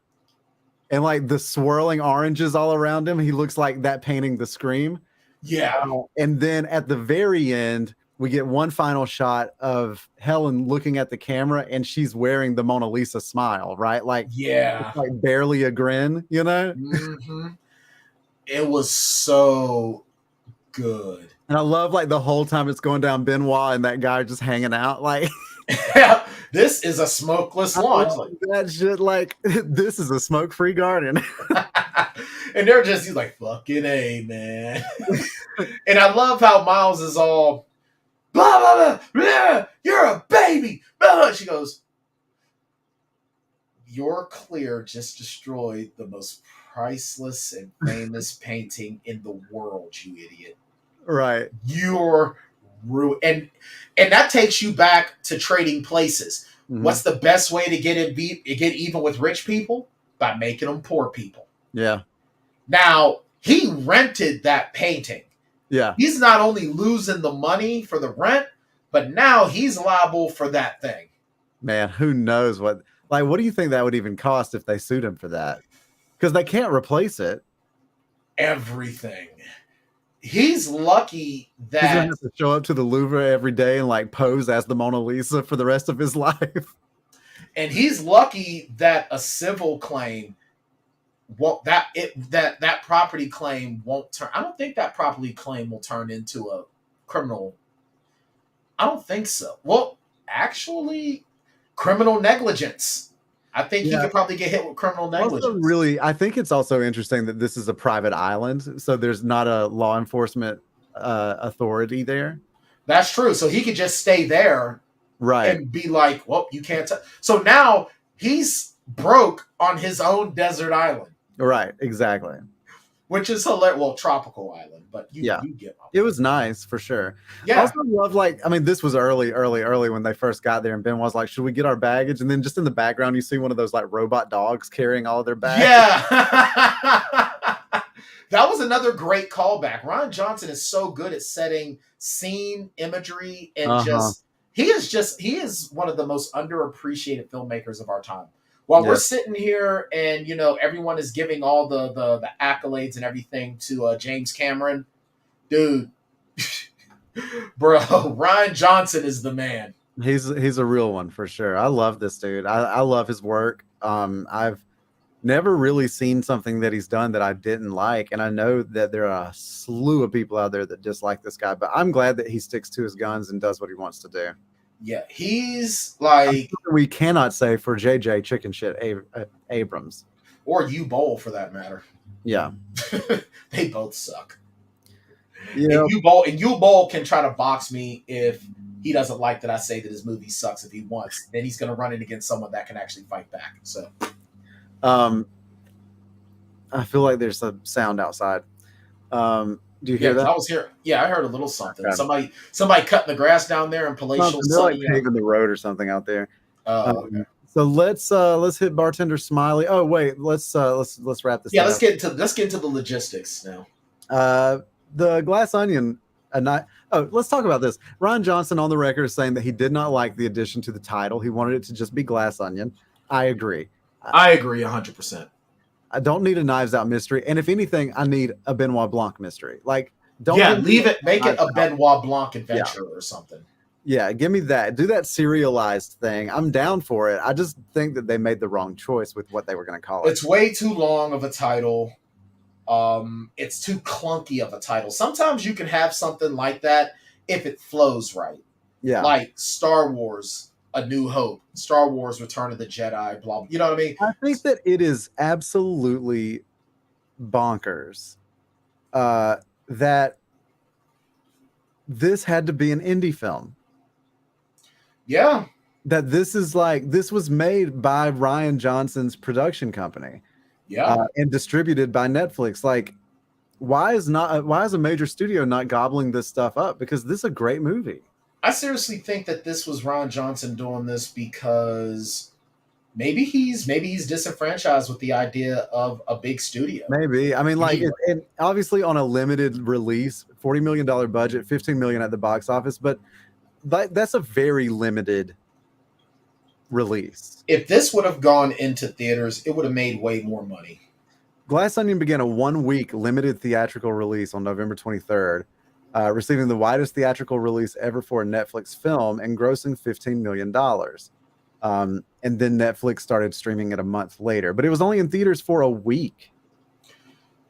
swirling oranges all around him. He looks like that painting The Scream.
Yeah.
And then at the very end, we get one final shot of Helen looking at the camera, and she's wearing the Mona Lisa smile, right? Like, it's like barely a grin, you know?
Mm-hmm. It was so good.
And I love like the whole time it's going down Benoit and that guy just hanging out. Like,
this is a smokeless launch.
That shit, like, this is a smoke-free garden.
And he's like, fucking A, man. And I love how Miles is all, blah, blah, blah, blah, you're a baby. Blah, blah. She goes, your Clear just destroyed the most priceless and famous painting in the world, you idiot.
Right.
You're ruined. And that takes you back to Trading Places. Mm-hmm. What's the best way to get even with rich people? By making them poor people.
Yeah.
Now, he rented that painting.
Yeah.
He's not only losing the money for the rent, but now he's liable for that thing.
Man, who knows what do you think that would even cost if they sued him for that? Because they can't replace it.
Everything. He's lucky that
he's gonna have to show up to the Louvre every day and like pose as the Mona Lisa for the rest of his life.
And he's lucky that a civil claim won't that property claim won't turn. I don't think that property claim will turn into a criminal. I don't think so. Well, actually, criminal negligence. I think he could probably get hit with criminal negligence.
Also, really, I think it's also interesting that this is a private island, so there's not a law enforcement authority there.
That's true. So he could just stay there,
right,
and be like, "Well, you can't." So now he's broke on his own desert island.
Right. Exactly.
Which is hilarious. Well, tropical island, but you get
it was nice for sure.
Yeah.
I also love this was early when they first got there, and Ben was like, should we get our baggage? And then just in the background, you see one of those like robot dogs carrying all of their bags.
Yeah. That was another great callback. Rian Johnson is so good at setting scene imagery and he is one of the most underappreciated filmmakers of our time. While we're sitting here and, everyone is giving all the accolades and everything to James Cameron, dude, bro, Rian Johnson is the man.
He's a real one for sure. I love this dude. I love his work. I've never really seen something that he's done that I didn't like. And I know that there are a slew of people out there that dislike this guy, but I'm glad that he sticks to his guns and does what he wants to do.
Yeah, he's like...
We cannot say for JJ Chicken Shit Abrams.
Or U Bowl, for that matter.
Yeah.
They both suck.
Yeah.
And U Bowl can try to box me if he doesn't like that I say that his movie sucks if he wants. Then he's going to run it against someone that can actually fight back. So,
I feel like there's a sound outside. Do you hear that?
I was here. Yeah, I heard a little something. Okay. Somebody cutting the grass down there in palatial.
They're like paving the road or something out there.
Okay.
So let's hit bartender Smiley. Oh wait, let's wrap this.
Yeah, let's get into the logistics now.
The glass onion. Let's talk about this. Rian Johnson on the record is saying that he did not like the addition to the title. He wanted it to just be glass onion. I agree.
I agree 100%.
I don't need a Knives Out mystery. And if anything, I need a Benoit Blanc mystery. Like,
leave it, make it a Benoit Blanc adventure or something.
Yeah, give me that. Do that serialized thing. I'm down for it. I just think that they made the wrong choice with what they were going to call it.
It's way too long of a title. It's too clunky of a title. Sometimes you can have something like that if it flows right.
Yeah.
Like Star Wars, A New Hope, Star Wars, Return of the Jedi, blah, blah. You know what I mean?
I think that it is absolutely bonkers that this had to be an indie film.
Yeah.
That this was made by Rian Johnson's production company.
Yeah.
And distributed by Netflix. Like, why is a major studio not gobbling this stuff up? Because this is a great movie.
I seriously think that this was Rian Johnson doing this because maybe he's disenfranchised with the idea of a big studio.
Maybe. I mean, like, it obviously on a limited release, $40 million budget, $15 million at the box office, but that's a very limited release.
If this would have gone into theaters, it would have made way more money.
Glass Onion began a 1-week limited theatrical release on November 23rd, receiving the widest theatrical release ever for a Netflix film and grossing $15 million. And then Netflix started streaming it a month later, but it was only in theaters for a week.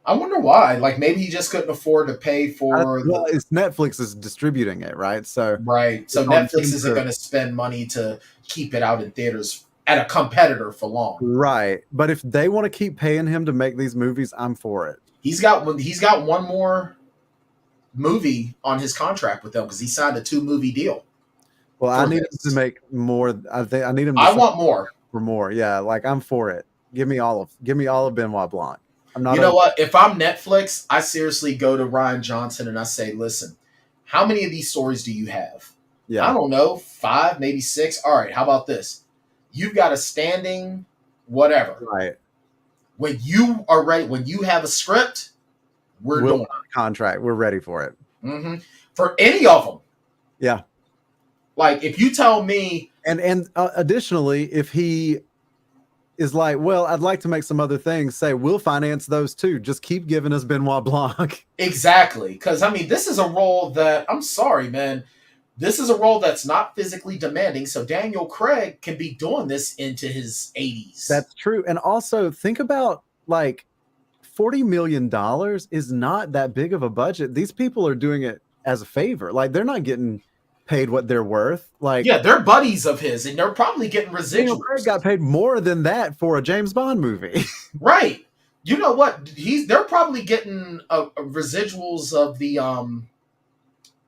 I wonder why. Like, maybe he just couldn't afford to pay for.
It's Netflix is distributing it, right? So
Netflix isn't going to spend money to keep it out in theaters at a competitor for long,
right? But if they want to keep paying him to make these movies, I'm for it.
He's got one more movie on his contract with them because he signed a 2-movie deal.
Well, I need him to make more. I need him.
I want more.
For more, yeah. Like, I'm for it. Give me all of Benoit Blanc.
You know what? If I'm Netflix, I seriously go to Rian Johnson and I say, listen, how many of these stories do you have?
Yeah.
I don't know, 5, maybe 6. All right, how about this? You've got a standing whatever.
Right.
When you are ready, when you have a script, we're doing it.
Contract. We're ready for it.
Mm-hmm. For any of them.
Yeah.
Like, if you tell me.
And additionally, if he is like, well, I'd like to make some other things, say, we'll finance those too. Just keep giving us Benoit Blanc.
Exactly. Because, I mean, this is a role that, I'm sorry, man. This is a role that's not physically demanding. So Daniel Craig can be doing this into his 80s.
That's true. And also think about, like, $40 million is not that big of a budget. These people are doing it as a favor. Like, they're not getting paid what they're worth. Like,
yeah, they're buddies of his, and they're probably getting residuals.
Craig got paid more than that for a James Bond movie.
Right. You know what? They're probably getting residuals of the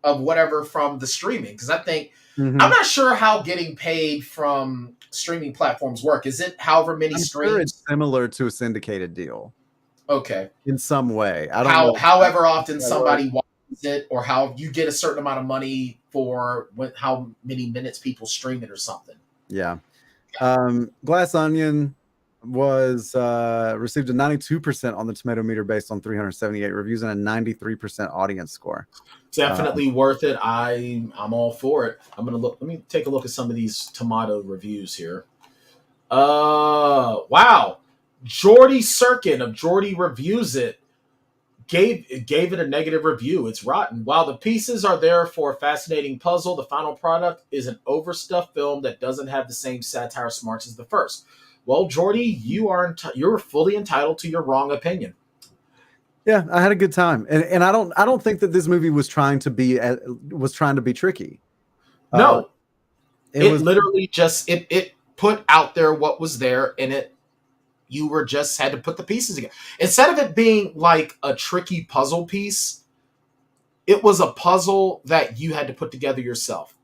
of whatever from the streaming, because I think I'm not sure how getting paid from streaming platforms work. Is it however many streams?
Sure it's similar to a syndicated deal.
Okay.
In some way. I don't know.
However often somebody watches it, or how you get a certain amount of money for how many minutes people stream it or something.
Yeah. Glass Onion was received a 92% on the tomato meter based on 378 reviews and a 93% audience score.
Definitely worth it. I'm all for it. Let me take a look at some of these tomato reviews here. Wow. Jordy Sirkin of Jordy Reviews It gave it a negative review. It's rotten. While the pieces are there for a fascinating puzzle, the final product is an overstuffed film that doesn't have the same satire smarts as the first. Well, Jordy, you're fully entitled to your wrong opinion.
Yeah, I had a good time, and I don't think that this movie was trying to be tricky.
No, it was literally just it put out there what was there, and you were just had to put the pieces together. Instead of it being like a tricky puzzle piece, it was a puzzle that you had to put together yourself.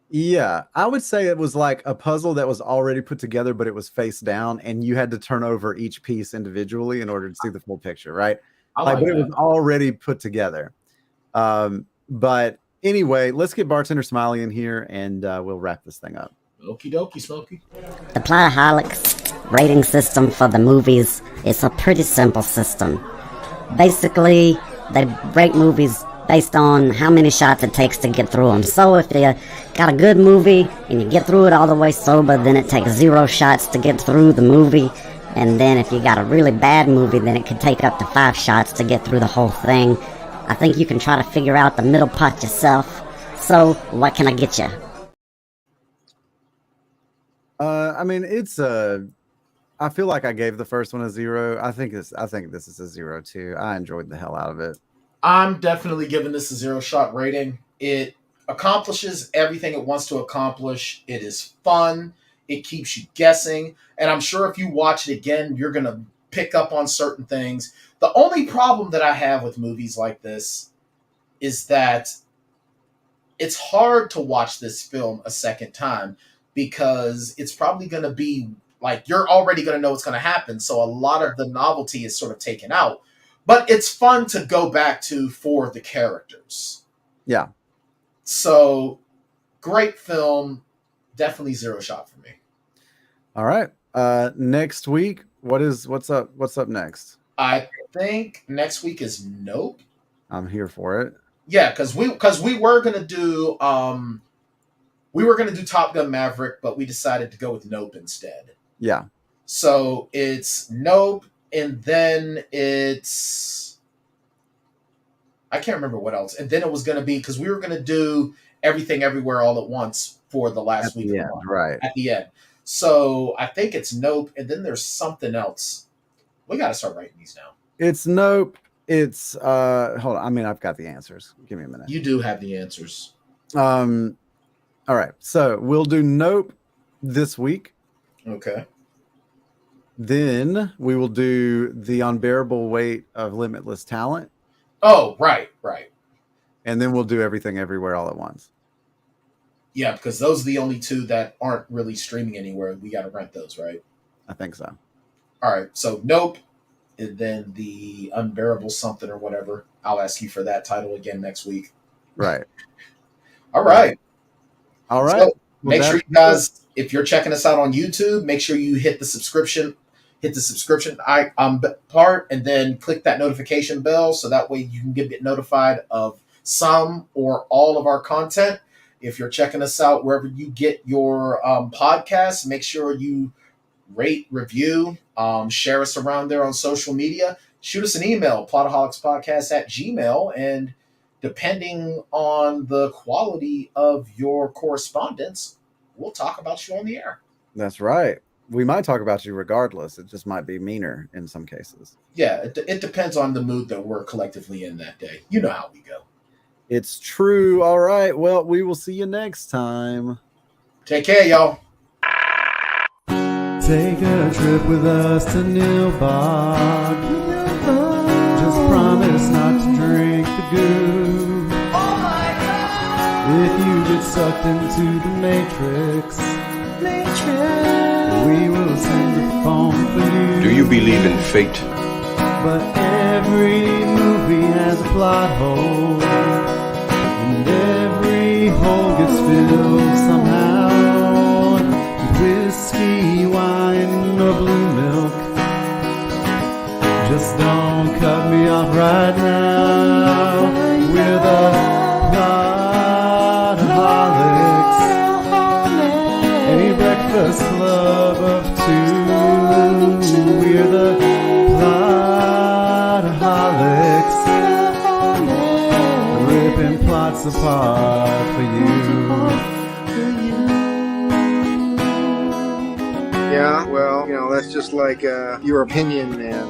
Yeah, I would say it was like a puzzle that was already put together, but it was face down, and you had to turn over each piece individually in order to see the full picture, right? But it was already put together. But anyway, let's get Bartender Smiley in here, and we'll wrap this thing up.
Okie dokie, Smokey.
The Plotaholics rating system for the movies is a pretty simple system. Basically, they rate movies based on how many shots it takes to get through them. So if you got a good movie and you get through it all the way sober, then it takes 0 shots to get through the movie. And then if you got a really bad movie, then it could take up to 5 shots to get through the whole thing. I think you can try to figure out the middle part yourself. So, what can I get you?
I mean, it's I feel like I gave the first one a 0. I think this is a 0 too. I enjoyed the hell out of it.
I'm definitely giving this a 0-shot rating. It accomplishes everything it wants to accomplish. It is fun. It keeps you guessing. And I'm sure if you watch it again, you're going to pick up on certain things. The only problem that I have with movies like this is that it's hard to watch this film a second time because it's probably going to be like you're already going to know what's going to happen. So a lot of the novelty is sort of taken out. But it's fun to go back to for the characters.
Yeah.
So, great film. Definitely 0-shot for me.
All right. Next week, what's up? What's up next?
I think next week is Nope.
I'm here for it.
Yeah, because we were gonna do Top Gun Maverick, but we decided to go with Nope instead.
Yeah.
So it's Nope. And then it's... I can't remember what else. And then it was going to be... Because we were going to do Everything Everywhere All at Once for the last week of the month.
Right.
At the end. So I think it's Nope. And then there's something else. We got to start writing these down.
It's Nope. It's... hold on. I mean, I've got the answers. Give me a minute.
You do have the answers.
All right. So we'll do Nope this week.
Okay.
Then we will do The Unbearable Weight of Limitless Talent.
Oh, right.
And then we'll do Everything Everywhere All at Once.
Yeah, because those are the only two that aren't really streaming anywhere. We got to rent those, right?
I think so.
All right. So Nope, and then The Unbearable something or whatever. I'll ask you for that title again next week.
Right.
All right.
So
make sure you guys, if you're checking us out on YouTube, make sure you hit the subscription part, and then click that notification bell so that way you can get notified of some or all of our content. If you're checking us out wherever you get your podcasts, make sure you rate, review, share us around there on social media. Shoot us an email, plotaholicspodcast@gmail.com, and depending on the quality of your correspondence, we'll talk about you on the air.
That's right. We might talk about you regardless. It just might be meaner in some cases.
Yeah, it depends on the mood that we're collectively in that day. You know how we go.
It's true. All right. Well, we will see you next time.
Take care, y'all.
Take a trip with us to Nilbog. Just promise not to drink the goo.
Oh my God!
If you get sucked into the Matrix, we will send a phone for you.
Do you believe in fate?
But every movie has a plot hole, and every hole gets filled somehow with whiskey, wine, or blue milk. Just don't cut me off right now. We're the Plotaholics, a breakfast club of two. We're the Plotaholics, ripping plots apart for you.
Yeah, well, that's just like your opinion, man.